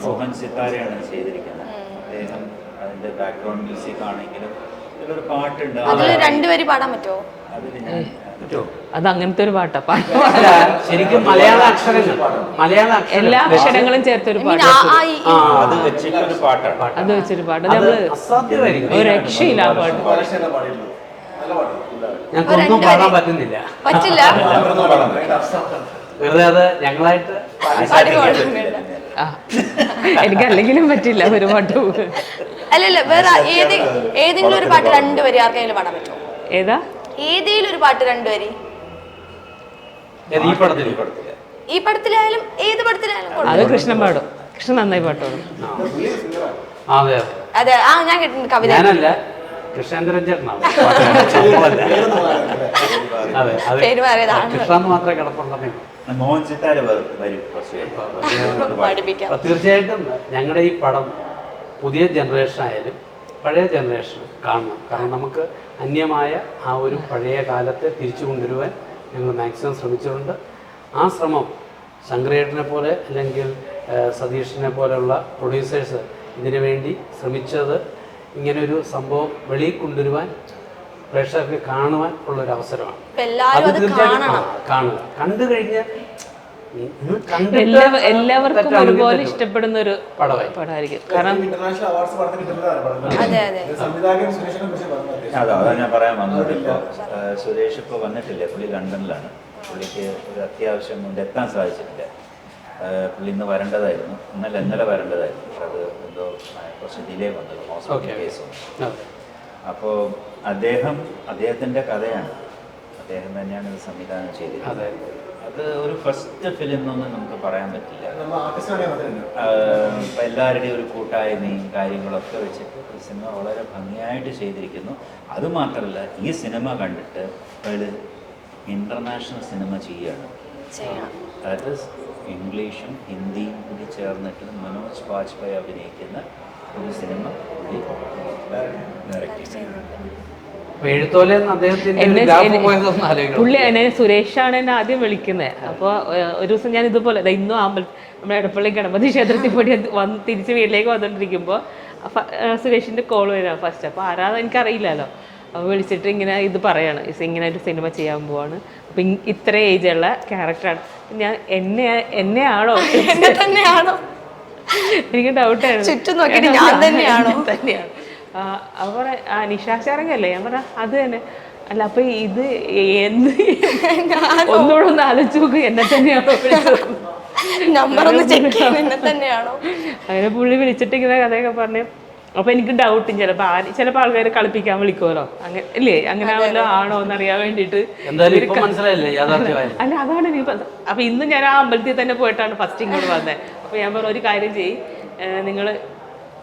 മോഹൻ സിത്താരയാണ് ചെയ്തിരിക്കുന്നത്. അദ്ദേഹം അതിൻ്റെ ബാക്ക്ഗ്രൗണ്ട് മ്യൂസിക് ആണെങ്കിലും ഇതിലൊരു പാട്ടുണ്ട്. അതിൽ രണ്ടുപേര് പാടാൻ പറ്റുമോ? അതിൽ ഞാൻ അത് അങ്ങനത്തെ ഒരു പാട്ടാ. അല്ല, ശരിക്കും മലയാള അക്ഷരങ്ങൾ എല്ലാ അക്ഷരങ്ങളും ചേർത്തൊരു പാട്ട്. അത് വെച്ചിട്ടൊരു പാട്ടാണ്. അത് വെച്ചൊരു പാട്ട് നമ്മള് അസാധ്യമായിരിക്കും. ഒരു രക്ഷയില്ല ആ പാട്ട്. ഞങ്ങൾക്കൊന്നും പാടാൻ പറ്റുന്നില്ല. പറ്റില്ല. വെറുതെ അത് ഞങ്ങളായിട്ട് ആ എനിക്ക് അല്ലെങ്കിലും പറ്റില്ല ഒരു പാട്ട്. അല്ലല്ല, വേറെ ഏതെങ്കിലും ഒരു പാട്ട് രണ്ടുപേര് ആർക്കെങ്കിലും പാടാൻ പറ്റുമോ? ഏതാ? ഏതെങ്കിലും ഒരു പാട്ട് രണ്ടുപേര് ഈ പടത്തിലായാലും ഏത് പടത്തിലായാലും അത് കൃഷ്ണൻ പാടും. കൃഷ്ണൻ നന്നായി പാട്ട് പാടും. അതെ അതെ. ഞാൻ കേട്ടിട്ടുണ്ട് കവിത. ഞാനല്ല, കൃഷ്ണേന്ദ്രൻ ചേട്ടനാണ്. അതെ, അത് പേര് മാറിയതാണ്. കൃഷ്ണന്ന് മാത്രമേ കിടപ്പുണ്ടെന്നേ. മോഹൻ സിത്താര വരും. തീർച്ചയായിട്ടും ഞങ്ങളുടെ ഈ പടം പുതിയ ജനറേഷൻ ആയാലും പഴയ ജനറേഷൻ കാണണം. കാരണം നമുക്ക് അന്യമായ ആ ഒരു പഴയ കാലത്തെ തിരിച്ചു കൊണ്ടുവരുവാൻ ഞങ്ങൾ മാക്സിമം ശ്രമിച്ചിട്ടുണ്ട്. ആ ശ്രമം ശങ്കരേട്ടനെ പോലെ അല്ലെങ്കിൽ സതീഷിനെ പോലെയുള്ള പ്രൊഡ്യൂസേഴ്സ് ഇതിനു വേണ്ടി ശ്രമിച്ചത് ഇങ്ങനൊരു സംഭവം വെളിയിൽ കൊണ്ടുവരുവാൻ, പ്രേക്ഷകർക്ക് കാണുവാൻ ഉള്ളൊരു അവസരമാണ്. അത് തീർച്ചയായിട്ടും കാണുക. കണ്ടു കഴിഞ്ഞ് എല്ലാവർക്കും ഒരുപോലെ ഇഷ്ടപ്പെടുന്ന ഒരു പടമായിരിക്കും. കാരണം അതാ ഞാൻ പറയാൻ വന്നത്. ഇപ്പോൾ സുരേഷ് ഇപ്പോൾ വന്നിട്ടില്ലേ, പുള്ളി ലണ്ടനിലാണ്. പുള്ളിക്ക് ഒരു അത്യാവശ്യം കൊണ്ട് എത്താൻ സാധിച്ചിട്ടില്ല. പുള്ളി ഇന്ന് വരേണ്ടതായിരുന്നു, ഇന്നലെ വരേണ്ടതായിരുന്നു. പക്ഷെ അത് എന്തോ കുറച്ച് ഡിലേ വന്നത്, ഹോസ്പിറ്റൽ കേസും. അപ്പോൾ അദ്ദേഹത്തിൻ്റെ കഥയാണ്, അദ്ദേഹം തന്നെയാണ് ഇത് സംവിധാനം ചെയ്തത്. അത് ഒരു ഫസ്റ്റ് ഫിലിം എന്നൊന്നും നമുക്ക് പറയാൻ പറ്റില്ല. ഇപ്പം എല്ലാവരുടെയും ഒരു കൂട്ടായ്മയും കാര്യങ്ങളൊക്കെ വെച്ചിട്ട് ഈ സിനിമ വളരെ ഭംഗിയായിട്ട് ചെയ്തിരിക്കുന്നു. അതുമാത്രമല്ല, ഈ സിനിമ കണ്ടിട്ട് അയാൾ ഇൻ്റർനാഷണൽ സിനിമ ചെയ്യുകയാണ്. അതായത് ഇംഗ്ലീഷും ഹിന്ദിയും കൂടി ചേർന്നിട്ട് മനോജ് ബാജ്പേയി അഭിനയിക്കുന്ന ഒരു സിനിമ ഡയറക്റ്റ് ചെയ്യുന്നു. പുള്ളി എന്നെ സുരേഷാണ് എന്നെ ആദ്യം വിളിക്കുന്നത്. അപ്പോൾ ഒരു ദിവസം ഞാൻ ഇതുപോലെ ഇന്നും നമ്മുടെ എടപ്പള്ളി ഗണപതി ക്ഷേത്രത്തിൽ പോയി തിരിച്ച് വീട്ടിലേക്ക് വന്നുകൊണ്ടിരിക്കുമ്പോൾ സുരേഷിൻ്റെ കോൾ വരാം ഫസ്റ്റ്. അപ്പോൾ ആരാന്ന് എനിക്കറിയില്ലല്ലോ. അപ്പോൾ വിളിച്ചിട്ട് ഇങ്ങനെ ഇത് പറയാണ്, ഇങ്ങനെ ഒരു സിനിമ ചെയ്യാൻ പോവാണ്. അപ്പം ഇത്ര ഏജുള്ള ക്യാരക്ടറാണ്. ഞാൻ എന്നെയാണോ എനിക്ക് ഡൗട്ടായിരുന്നു. തന്നെയാണ്. അവർ നിശാശാരംഗല്ലേ? ഞാൻ പറഞ്ഞ അത് തന്നെ. അല്ല അപ്പൊ ഇത് ഒന്നുകൂടെ ഒന്ന് ആലോചിച്ച് നോക്ക്, എന്നെ തന്നെയാണോ അങ്ങനെ പുള്ളി വിളിച്ചിട്ട് ഇങ്ങനെ കഥയൊക്കെ പറഞ്ഞു. അപ്പൊ എനിക്ക് ഡൗട്ടും ചിലപ്പോൾ ആൾക്കാർ കളിപ്പിക്കാൻ വിളിക്കുമല്ലോ, അങ്ങനെ ഇല്ലേ? അങ്ങനെ വല്ലതും ആണോ എന്നറിയാൻ വേണ്ടിയിട്ട്. അല്ല അതാണ് നീ. അപ്പൊ ഇന്ന് ഞാൻ ആ അമ്പലത്തിൽ തന്നെ പോയിട്ടാണ് ഫസ്റ്റ് ഇങ്ങോട്ട് വന്നത്. അപ്പൊ ഞാൻ പറഞ്ഞു, ഒരു കാര്യം ചെയ്യ്, നിങ്ങൾ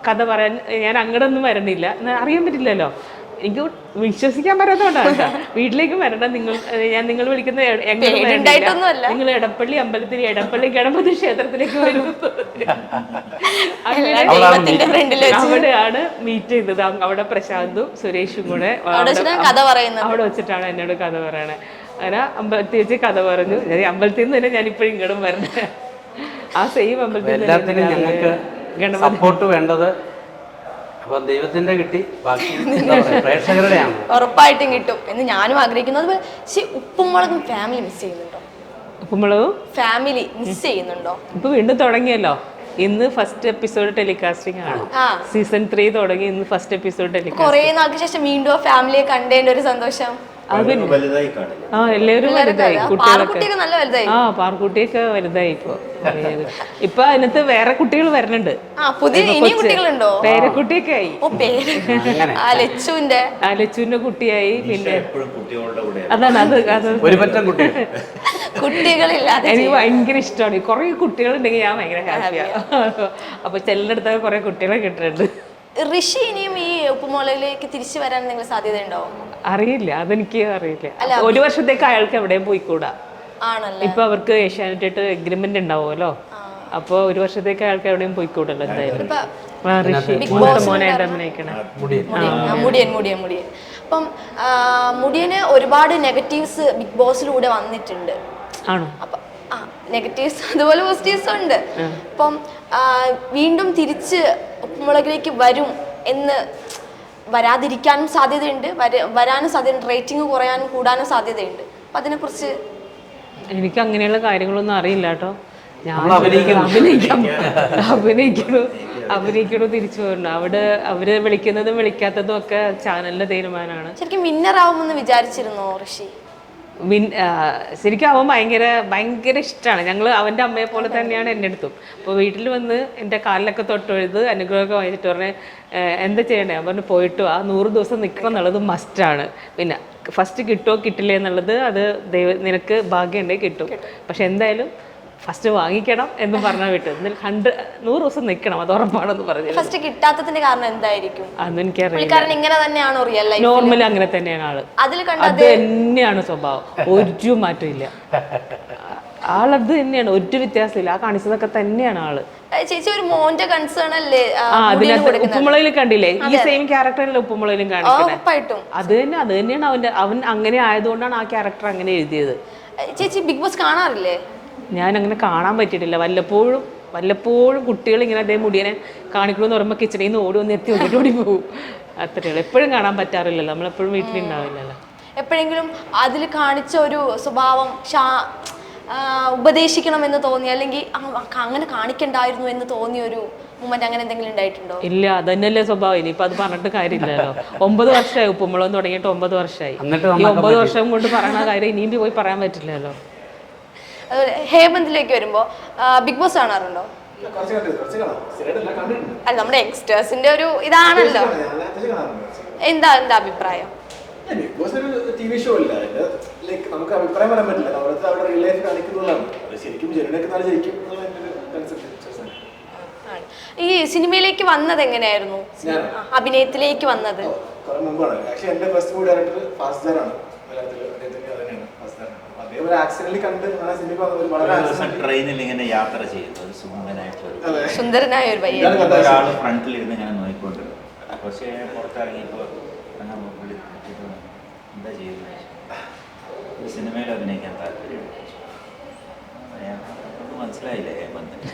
കഥ പറയാൻ ഞാൻ അങ്ങോട്ടൊന്നും വരണില്ല, അറിയാൻ പറ്റില്ലല്ലോ. എനിക്ക് വിശ്വസിക്കാൻ പറ്റാത്തതുകൊണ്ടാണ്. വീട്ടിലേക്ക് വരണം, നിങ്ങൾ വിളിക്കുന്ന നിങ്ങൾ എടപ്പള്ളി അമ്പലത്തിൽ എടപ്പള്ളി ഗണപതി ക്ഷേത്രത്തിലേക്ക് വരും. അവിടെയാണ് മീറ്റ് ചെയ്തത്. അവിടെ പ്രശാന്തും സുരേഷും കൂടെ അവിടെ വെച്ചിട്ടാണ് എന്നോട് കഥ പറയണേ. അങ്ങനെ അമ്പലത്തിൽ വെച്ച് കഥ പറഞ്ഞു. അമ്പലത്തിൽ നിന്ന് തന്നെ ഞാനിപ്പോഴും ഇങ്ങോട്ടും വരണേ. ആ സെയിം അമ്പലത്തിൽ സപ്പോർട്ട് വേണ്ടത്. അപ്പൊ ദൈവത്തിന്റെ കിട്ടി, ബാക്കി പ്രേക്ഷകരുടെയാണ്. ഉറപ്പായിട്ടും കിട്ടും എന്ന് ഞാനും ആഗ്രഹിക്കുന്നത്. ഉപ്പുമുളകും ഫാമിലി മിസ് ചെയ്യുന്നുണ്ടോ? ഉപ്പുമുളകും ഫാമിലി മിസ് ചെയ്യുന്നുണ്ടോ? ഇപ്പൊ വീണ്ടും തുടങ്ങിയല്ലോ. ഇന്ന് ഫസ്റ്റ് എപ്പിസോഡ് ടെലികാസ്റ്റിംഗ് ആണ്. സീസൺ 3 തുടങ്ങി. ഇന്ന് ഫസ്റ്റ് എപ്പിസോഡ് ടെലികാസ്റ്റ്. കുറെ നാൾക്ക് ശേഷം വീണ്ടും ഫാമിലിയെ കണ്ടതിന്റെ ഒരു സന്തോഷം. എല്ലാവരും വലുതായി, കുട്ടികളൊക്കെ. പാർക്കുട്ടിയൊക്കെ വലുതായി. ഇപ്പൊ അതിനകത്ത് വേറെ കുട്ടികൾ വരുന്നുണ്ട്. പേരക്കുട്ടിയൊക്കെ ആയി. ലച്ചുവിന്റെ കുട്ടിയായി. പിന്നെ അതാണ് കുട്ടികളില്ലാതെ എനിക്ക് ഭയങ്കര ഇഷ്ടമാണ്. കുറെ കുട്ടികളുണ്ടെങ്കിൽ ഞാൻ ഭയങ്കര ഹാപ്പിയാണ്. അപ്പൊ ചിലയിടത്തൊക്കെ കുറെ കുട്ടികളെ കിട്ടുന്നുണ്ട്. ഋഷി ഇനിയും ഈ ഉപ്പുമുളകിലേക്ക് തിരിച്ചു വരാൻ എന്തെങ്കിലും സാധ്യത ഉണ്ടോ? അറിയില്ല, അതെനിക്ക് അറിയില്ല. ഒരു വർഷത്തേക്ക് അയാൾക്ക് എവിടെയും പോയിക്കൂടാ. ഇപ്പൊ അവർക്ക് ഏഷ്യാനെറ്റ് എഗ്രിമെന്റ് ഉണ്ടാവുമല്ലോ. അപ്പൊ ഒരു വർഷത്തേക്ക് അയാൾക്ക് എവിടെയും പോയിക്കൂടല്ലോ എന്തായാലും. മോനായിട്ട് അഭിനയിക്കണം. മുടിയൻ. അപ്പം മുടിയന് ഒരുപാട് നെഗറ്റീവ്സ് ബിഗ് ബോസിലൂടെ വന്നിട്ടുണ്ട്. ആണോ? അപ്പൊ നെഗറ്റീവ്സ് അതുപോലെ പോസിറ്റീവ്സും ഉണ്ട്. അപ്പം വീണ്ടും തിരിച്ച് ഉപ്പുമുളകിലേക്ക് വരും എന്ന് വരാതിരിക്കാനും സാധ്യതയുണ്ട്, വരാനും സാധ്യതയുണ്ട്, റേറ്റിംഗ് കുറയാനും കൂടാനും സാധ്യതയുണ്ട്. അപ്പം അതിനെക്കുറിച്ച് എനിക്ക് അങ്ങനെയുള്ള കാര്യങ്ങളൊന്നും അറിയില്ല കേട്ടോ. ഞാൻ അഭിനയിക്കണോ തിരിച്ചു പോകണം. അവര് വിളിക്കുന്നതും വിളിക്കാത്തതും ഒക്കെ ചാനലിന്റെ തീരുമാനമാണ്. ശരിക്കും വിന്നറാവുമെന്ന് വിചാരിച്ചിരുന്നോ ഋഷി? ശരിക്കും അവൻ ഭയങ്കര ഇഷ്ടമാണ്. ഞങ്ങൾ അവൻ്റെ അമ്മയെ പോലെ തന്നെയാണ് എൻ്റെ അടുത്തും. അപ്പോൾ വീട്ടിൽ വന്ന് എൻ്റെ കാലിലൊക്കെ തൊട്ടൊഴുത് അനുഗ്രഹമൊക്കെ വാങ്ങിച്ചിട്ട് പറഞ്ഞ് എന്താ ചെയ്യണ്ടേ, ഞാൻ പറഞ്ഞു പോയിട്ടു ആ 100 ദിവസം നിൽക്കണം എന്നുള്ളത് മസ്റ്റാണ്. പിന്നെ ഫസ്റ്റ് കിട്ടുമോ കിട്ടില്ലേ എന്നുള്ളത് അത് നിനക്ക് ഭാഗ്യമുണ്ടെങ്കിൽ കിട്ടും, പക്ഷെ എന്തായാലും ഫസ്റ്റ് വാങ്ങിക്കണം എന്ന് പറഞ്ഞാൽ വിട്ടു. 100 ദിവസം നിൽക്കണം, അത് ഉറപ്പാണെന്ന് പറഞ്ഞു. ഫസ്റ്റ് കിട്ടാത്തതിന്റെ കാരണം എന്തായിരിക്കും അതൊന്നും എനിക്കറിയില്ല. ഇങ്ങനെ തന്നെയാണോ റിയൽ ലൈഫ്? നോർമലി അങ്ങനെ തന്നെയാണ് ആള്. അത് തന്നെയാണ് സ്വഭാവം, ഒരു മാറ്റമില്ല. ആളത് തന്നെയാണ്, ഒരു വ്യത്യാസമില്ല. ആ കാണിച്ചതൊക്കെ തന്നെയാണ് ആള്. ചേച്ചി ഒരു മോന്റെ കൺസേൺ അല്ലേ അതിനകത്ത് ഉപ്പുമുളകിൽ കണ്ടില്ലേ? ഈ സെയിം ക്യാരക്ടറല്ലേ ഉപ്പുമുളകിലും കാണിക്കുന്നത്. അത് തന്നെയാണ് അവൻ അങ്ങനെ ആയതുകൊണ്ടാണ് ആ ക്യാരക്ടർ അങ്ങനെ എഴുതിയത്. ചേച്ചി ബിഗ് ബോസ് കാണാറില്ലേ? ഞാൻ അങ്ങനെ കാണാൻ പറ്റിയിട്ടില്ല. വല്ലപ്പോഴും കുട്ടികൾ ഇങ്ങനെ അതേ മുടിയനെ കാണിക്കണമെന്ന് പറയുമ്പോൾ കിച്ചണിൽ നിന്ന് ഓടി വന്ന് എത്തി ഓടി പോകും. അത്രയുള്ളൂ. എപ്പോഴും കാണാൻ പറ്റാറില്ലല്ലോ, നമ്മളെപ്പോഴും വീട്ടിലുണ്ടാവില്ലല്ലോ. എപ്പോഴെങ്കിലും അതിൽ കാണിച്ച ഒരു സ്വഭാവം ഉപദേശിക്കണമെന്ന് തോന്നി, അല്ലെങ്കിൽ അങ്ങനെ കാണിക്കണ്ടായിരുന്നു എന്ന് തോന്നിയ ഒരു മൂമെന്റ് അങ്ങനെ എന്തെങ്കിലും ഉണ്ടായിട്ടുണ്ടോ? ഇല്ല, അതന്നെയല്ലേ സ്വഭാവം. ഇനിയിപ്പോൾ അത് പറഞ്ഞിട്ട് കാര്യമില്ലല്ലോ. 9 വർഷമായി ഉപ്പുമുളകം തുടങ്ങിയിട്ട് 9 വർഷമായി. ഈ 9 വർഷം കൊണ്ട് പറയുന്ന കാര്യം ഇനിയും പോയി പറയാൻ പറ്റില്ലല്ലോ. അതുപോലെ ഹേമന്തിലേക്ക് വരുമ്പോ ബിഗ് ബോസ് കാണാറുണ്ടോ? അല്ല, നമ്മുടെ യങ്സ്റ്റേഴ്സിന്റെ ഒരു ഇതാണല്ലോ. എന്താ അഭിപ്രായം? ബിഗ് ബോസ് ഒരു TV ഷോ അല്ല, ലൈക്ക് നമുക്ക് അഭിപ്രായം പറയാൻ പറ്റില്ല. അവിടെ റിയൽ ലൈഫ് കാണിക്കുന്നതാണ്. ശരിക്കും ജനുവിനൊക്കെ ജയിക്കും എന്നുള്ള എൻ്റെ ഒരു കൺസെപ്റ്റ്. ഈ സിനിമയിലേക്ക് വന്നത് എങ്ങനെയായിരുന്നു? അഭിനയത്തിലേക്ക് വന്നത് കുറെ മുമ്പാണ്. ആക്ച്വലി എൻ്റെ ഫസ്റ്റ് മൂവി ഡയറക്ടർ ഫാസ്റ്റാറാണ്. ട്രെയിനിൽ ഇങ്ങനെ യാത്ര ചെയ്യുന്നത് സുന്ദരനായ ഒരു പയ്യൻ ഒരാൾ ഫ്രണ്ടിൽ ഇരുന്ന് ഇങ്ങനെ നോക്കിക്കൊണ്ടിരുന്നു. പക്ഷേ പുറത്തിറങ്ങിയപ്പോൾ എന്താ ചെയ്യുന്നത്, സിനിമയിൽ അഭിനയിക്കാൻ താല്പര്യം മനസ്സിലായില്ലേ?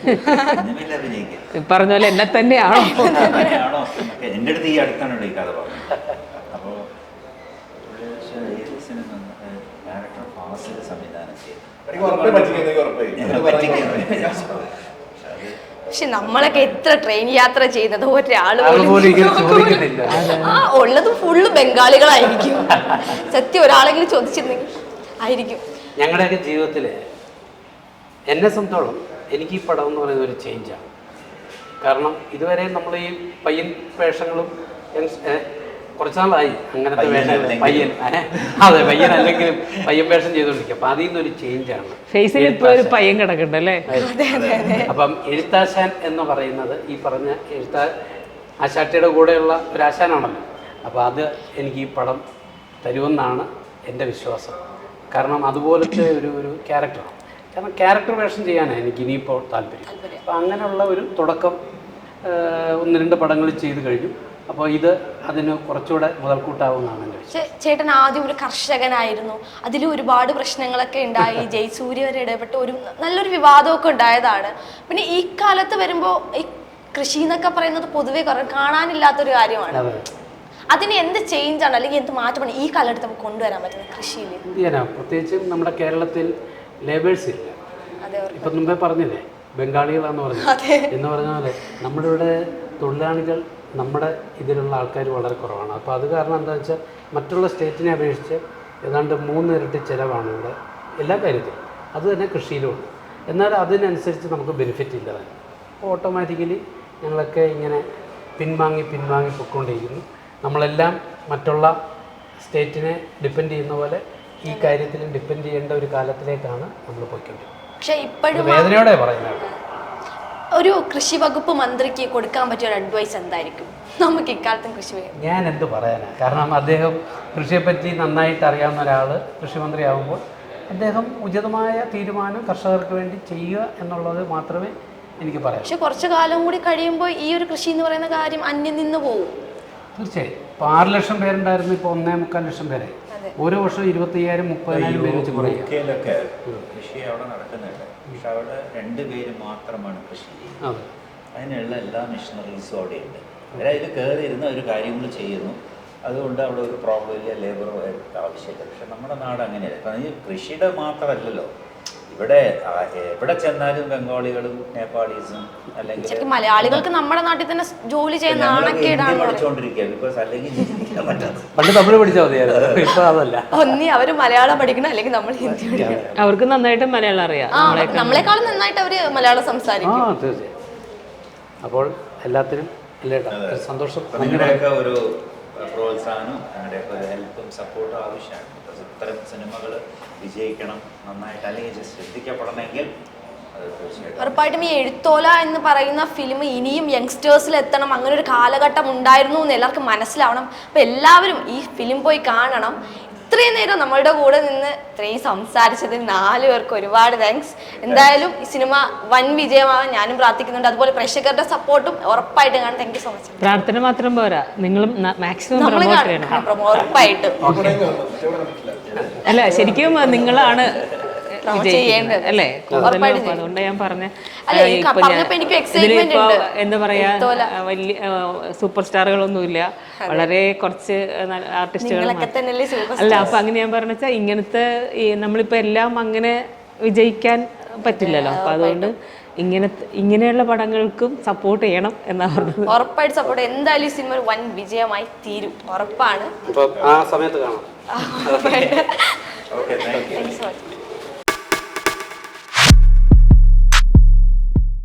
സിനിമയിൽ അഭിനയിക്കാൻ പറഞ്ഞ പോലെ എന്നെ തന്നെയാണോ എൻ്റെ അടുത്ത് ഈ അടുത്താണല്ലോ ഈ കഥ പറഞ്ഞത്. അപ്പോൾ ഏത് സിനിമ ഡയറക്ടർ ഫാസിൽ സംവിധാനം ചെയ്തു. പക്ഷെ നമ്മളൊക്കെ എത്ര ട്രെയിൻ യാത്ര ചെയ്യുന്നത് ഒരാള് ഉള്ളത് ഫുള്ള് ബംഗാളികളായിരിക്കും. സത്യം ഒരാളെങ്കിലും ചോദിച്ചിരുന്നെങ്കിൽ ആയിരിക്കും. ഞങ്ങളുടെയൊക്കെ ജീവിതത്തിൽ എന്നെ സംബന്ധിച്ചോളം എനിക്ക് ഈ പടം എന്ന് പറയുന്നത് ഒരു ചേഞ്ചാണ്. കാരണം ഇതുവരെ നമ്മൾ ഈ പയ്യൻ വേഷങ്ങളും കുറച്ച് നാളായി അങ്ങനത്തെ വേഷം പയ്യൻ, അതെ പയ്യൻ അല്ലെങ്കിലും പയ്യൻ വേഷം ചെയ്തുകൊണ്ടിരിക്കും. അപ്പം അതിൽ നിന്നൊരു ചേഞ്ചാണ്. ഫേസിൽ ഇപ്പോൾ ഒരു പയ്യൻ കിടക്കണ്ടല്ലേ. അപ്പം എഴുത്താശാൻ എന്ന് പറയുന്നത് ഈ പറഞ്ഞ ആശാട്ടിയുടെ കൂടെയുള്ള ഒരു ആശാനാണല്ലോ. അപ്പോൾ അത് എനിക്ക് ഈ പടം തരുമെന്നാണ് എൻ്റെ വിശ്വാസം. കാരണം അതുപോലത്തെ ഒരു ക്യാരക്ടറാണ്. കാരണം ക്യാരക്ടർ വേഷം ചെയ്യാനാണ് എനിക്ക് ഇനിയിപ്പോൾ താല്പര്യം. അപ്പോൾ അങ്ങനെയുള്ള ഒരു തുടക്കം 1-2 പടങ്ങൾ ചെയ്ത് കഴിഞ്ഞു. അപ്പോൾ ഇത് അതിന് കുറച്ചുകൂടെ മുതൽക്കൂട്ടാവുന്നതാണ് എൻ്റെ വിശ്വാസം. ചേട്ടൻ ആദ്യം ഒരു കർഷകനായിരുന്നു, അതിൽ ഒരുപാട് പ്രശ്നങ്ങളൊക്കെ ഉണ്ടായി. ജയസൂര്യ വരെ ഇടപെട്ട് നല്ലൊരു വിവാദമൊക്കെ ഉണ്ടായതാണ്. പിന്നെ ഈ കാലത്ത് വരുമ്പോൾ ഈ കൃഷി എന്നൊക്കെ പറയുന്നത് പൊതുവെ കാണാനില്ലാത്തൊരു കാര്യമാണ്. അതിന് എന്ത് ചേഞ്ചാണ് അല്ലെങ്കിൽ എന്ത് മാറ്റമാണ് ഈ കാലഘട്ടത്തിൽ നമുക്ക് കൊണ്ടുവരാൻ പറ്റുന്നത് കൃഷിയിൽ? പ്രത്യേകിച്ചും നമ്മുടെ കേരളത്തിൽ ലേബേഴ്സ് ഇല്ല. ഇപ്പം മുമ്പേ പറഞ്ഞില്ലേ ബംഗാളികളാന്ന് പറഞ്ഞു എന്ന് പറഞ്ഞ പോലെ നമ്മുടെ ഇവിടെ തൊഴിലാളികൾ നമ്മുടെ ഇതിലുള്ള ആൾക്കാർ വളരെ കുറവാണ്. അപ്പോൾ അത് കാരണം എന്താണെന്ന് വെച്ചാൽ മറ്റുള്ള സ്റ്റേറ്റിനെ അപേക്ഷിച്ച് ഏതാണ്ട് 3 ഇരട്ടി ചിലവാണ് ഇവിടെ എല്ലാ കാര്യത്തിലും. അത് തന്നെ കൃഷിയിലുമുണ്ട്. എന്നാൽ അതിനനുസരിച്ച് നമുക്ക് ബെനിഫിറ്റ് ഇല്ലതാണ്. അപ്പോൾ ഓട്ടോമാറ്റിക്കലി ഞങ്ങളൊക്കെ ഇങ്ങനെ പിൻവാങ്ങി പൊയ്ക്കൊണ്ടിരിക്കുന്നു. നമ്മളെല്ലാം മറ്റുള്ള സ്റ്റേറ്റിനെ ഡിപ്പെൻഡ് ചെയ്യുന്ന പോലെ ഈ കാര്യത്തിലും ഡിപ്പെൻഡ് ചെയ്യേണ്ട ഒരു കാലത്തിലേക്കാണ് നമ്മൾ പോയിക്കൊണ്ടിരിക്കുന്നത്. പക്ഷേ ഇപ്പോഴും വേദനയോടെ പറയുന്നത് ഒരു കൃഷി വകുപ്പ് മന്ത്രിക്ക് കൊടുക്കാൻ പറ്റിയ ഒരു അഡ്വൈസ് എന്തായിരിക്കും നമുക്ക് ഇക്കാലത്തും കൃഷി? ഞാൻ എന്ത് പറയാനാണ്, കാരണം അദ്ദേഹം കൃഷിയെപ്പറ്റി നന്നായിട്ട് അറിയാവുന്ന ഒരാൾ കൃഷിമന്ത്രി ആകുമ്പോൾ അദ്ദേഹം ഉചിതമായ തീരുമാനം കർഷകർക്ക് വേണ്ടി ചെയ്യുക എന്നുള്ളത് മാത്രമേ എനിക്ക് പറയാം. പക്ഷെ കുറച്ചു കാലം കൂടി കഴിയുമ്പോൾ ഈ ഒരു കൃഷി എന്ന് പറയുന്ന കാര്യം അന്യം നിന്ന് പോകും. തീർച്ചയായും. ഇപ്പോൾ 6 ലക്ഷം പേരുണ്ടായിരുന്നു, ഇപ്പോൾ 1.25 ലക്ഷം പേരെ. ഓരോ വർഷം 25,000 30,000 പേര് വെച്ച് കുറയും. യുകെയിലൊക്കെ കൃഷി അവിടെ നടക്കുന്നുണ്ട്. പക്ഷെ അവിടെ 2 പേര് മാത്രമാണ് കൃഷി ചെയ്യുന്നത്. അതിനുള്ള എല്ലാ മെഷീനറീസും അവിടെ ഉണ്ട്. അവരതിൽ കയറി ഇരുന്ന് ഒരു കാര്യങ്ങൾ ചെയ്യുന്നു. അതുകൊണ്ട് അവിടെ ഒരു പ്രോബ്ലം ഇല്ല, ലേബർ ആവശ്യമില്ല. പക്ഷെ നമ്മുടെ നാട് അങ്ങനെയല്ല. ഇപ്പം ഈ കൃഷിയുടെ മാത്രമല്ലല്ലോ, ഇവിടെ എവിടെ ചെന്നാലും ബംഗാളികളും നേപ്പാളീസും അല്ലെങ്കിൽ മലയാളികൾക്ക് നമ്മുടെ നാട്ടിൽ തന്നെ ജോലി ചെയ്യുന്ന നാണക്കേടാണ് പഠിച്ചുകൊണ്ടിരിക്കുക. ബിക്കോസ് അല്ലെങ്കിൽ ജീവിക്കാൻ പറ്റാത്ത പണ്ട് തമിഴ് പഠിച്ചാൽ മതിയായിരുന്നു, ഇപ്പൊ അതല്ല. ഒന്നി അവര് മലയാളം പഠിക്കണം അല്ലെങ്കിൽ നമ്മൾ ഹിന്ദി പഠിക്കണം. അവർക്ക് നന്നായിട്ട് മലയാളം അറിയാം, നമ്മളെക്കാളും നന്നായിട്ട് അവര് മലയാളം സംസാരിക്കും. തീർച്ചയായും. അപ്പോൾ എല്ലാത്തിനും സന്തോഷം. നിങ്ങളുടെയൊക്കെ ഒരു പ്രോത്സാഹനവും നിങ്ങളുടെയൊക്കെ ഒരു ഹെൽപ്പും സപ്പോർട്ടും ആവശ്യമാണ്. ബിക്കോസ് ഇത്തരം സിനിമകൾ വിജയിക്കണം, നന്നായിട്ട് അല്ലെങ്കിൽ ശ്രദ്ധിക്കപ്പെടണമെങ്കിൽ അത് തീർച്ചയായിട്ടും ഉറപ്പായിട്ടും ഈ എഴുത്തോല എന്ന് പറയുന്ന ഫിലിം ഇനിയും യങ്സ്റ്റേഴ്സിൽ എത്തണം, അങ്ങനെ ഒരു കാലഘട്ടം ഉണ്ടായിരുന്നു എന്ന് എല്ലാവർക്കും മനസ്സിലാവണം. അപ്പം എല്ലാവരും ഈ ഫിലിം പോയി കാണണം. ഇത്രയും നേരം നമ്മളുടെ കൂടെ നിന്ന് ഇത്രയും സംസാരിച്ചതിന് 4 പേർക്ക് ഒരുപാട് താങ്ക്സ്. എന്തായാലും ഈ സിനിമ വൻ വിജയമാകാൻ ഞാനും പ്രാർത്ഥിക്കുന്നുണ്ട്. അതുപോലെ പ്രേക്ഷകരുടെ സപ്പോർട്ടും ഉറപ്പായിട്ടും കാണാം. Thank you so much. പ്രാർത്ഥന മാത്രം പോരാ, നിങ്ങളും മാക്സിമം നമ്മൾ പ്രൊമോട്ട് ചെയ്യണം. ഉറപ്പായിട്ടും അല്ല, ശരിക്കും നിങ്ങളാണ് ചെയ്യേണ്ടത് അല്ലേ കൂടുതലും. അതുകൊണ്ട് ഞാൻ പറഞ്ഞ ഇതിലിപ്പോ എന്താ പറയാ, വലിയ സൂപ്പർ സ്റ്റാറുകളൊന്നുമില്ല, വളരെ കുറച്ച് ആർട്ടിസ്റ്റുകൾ. അല്ല, അപ്പൊ അങ്ങനെ ഞാൻ പറഞ്ഞ വെച്ചാൽ ഇങ്ങനത്തെ നമ്മളിപ്പോ എല്ലാം അങ്ങനെ വിജയിക്കാൻ പറ്റില്ലല്ലോ. അപ്പൊ അതുകൊണ്ട് ഇങ്ങനെയുള്ള പടങ്ങൾക്കും സപ്പോർട്ട് ചെയ്യണം എന്നാ പറഞ്ഞത്. ഉറപ്പായിട്ട് സപ്പോർട്ട്. എന്തായാലും സിനിമ വൻ വിജയമായി തീരും, ഉറപ്പാണ്. ആ സമയത്ത് കാണാം. Okay, thank you. Thank you so much.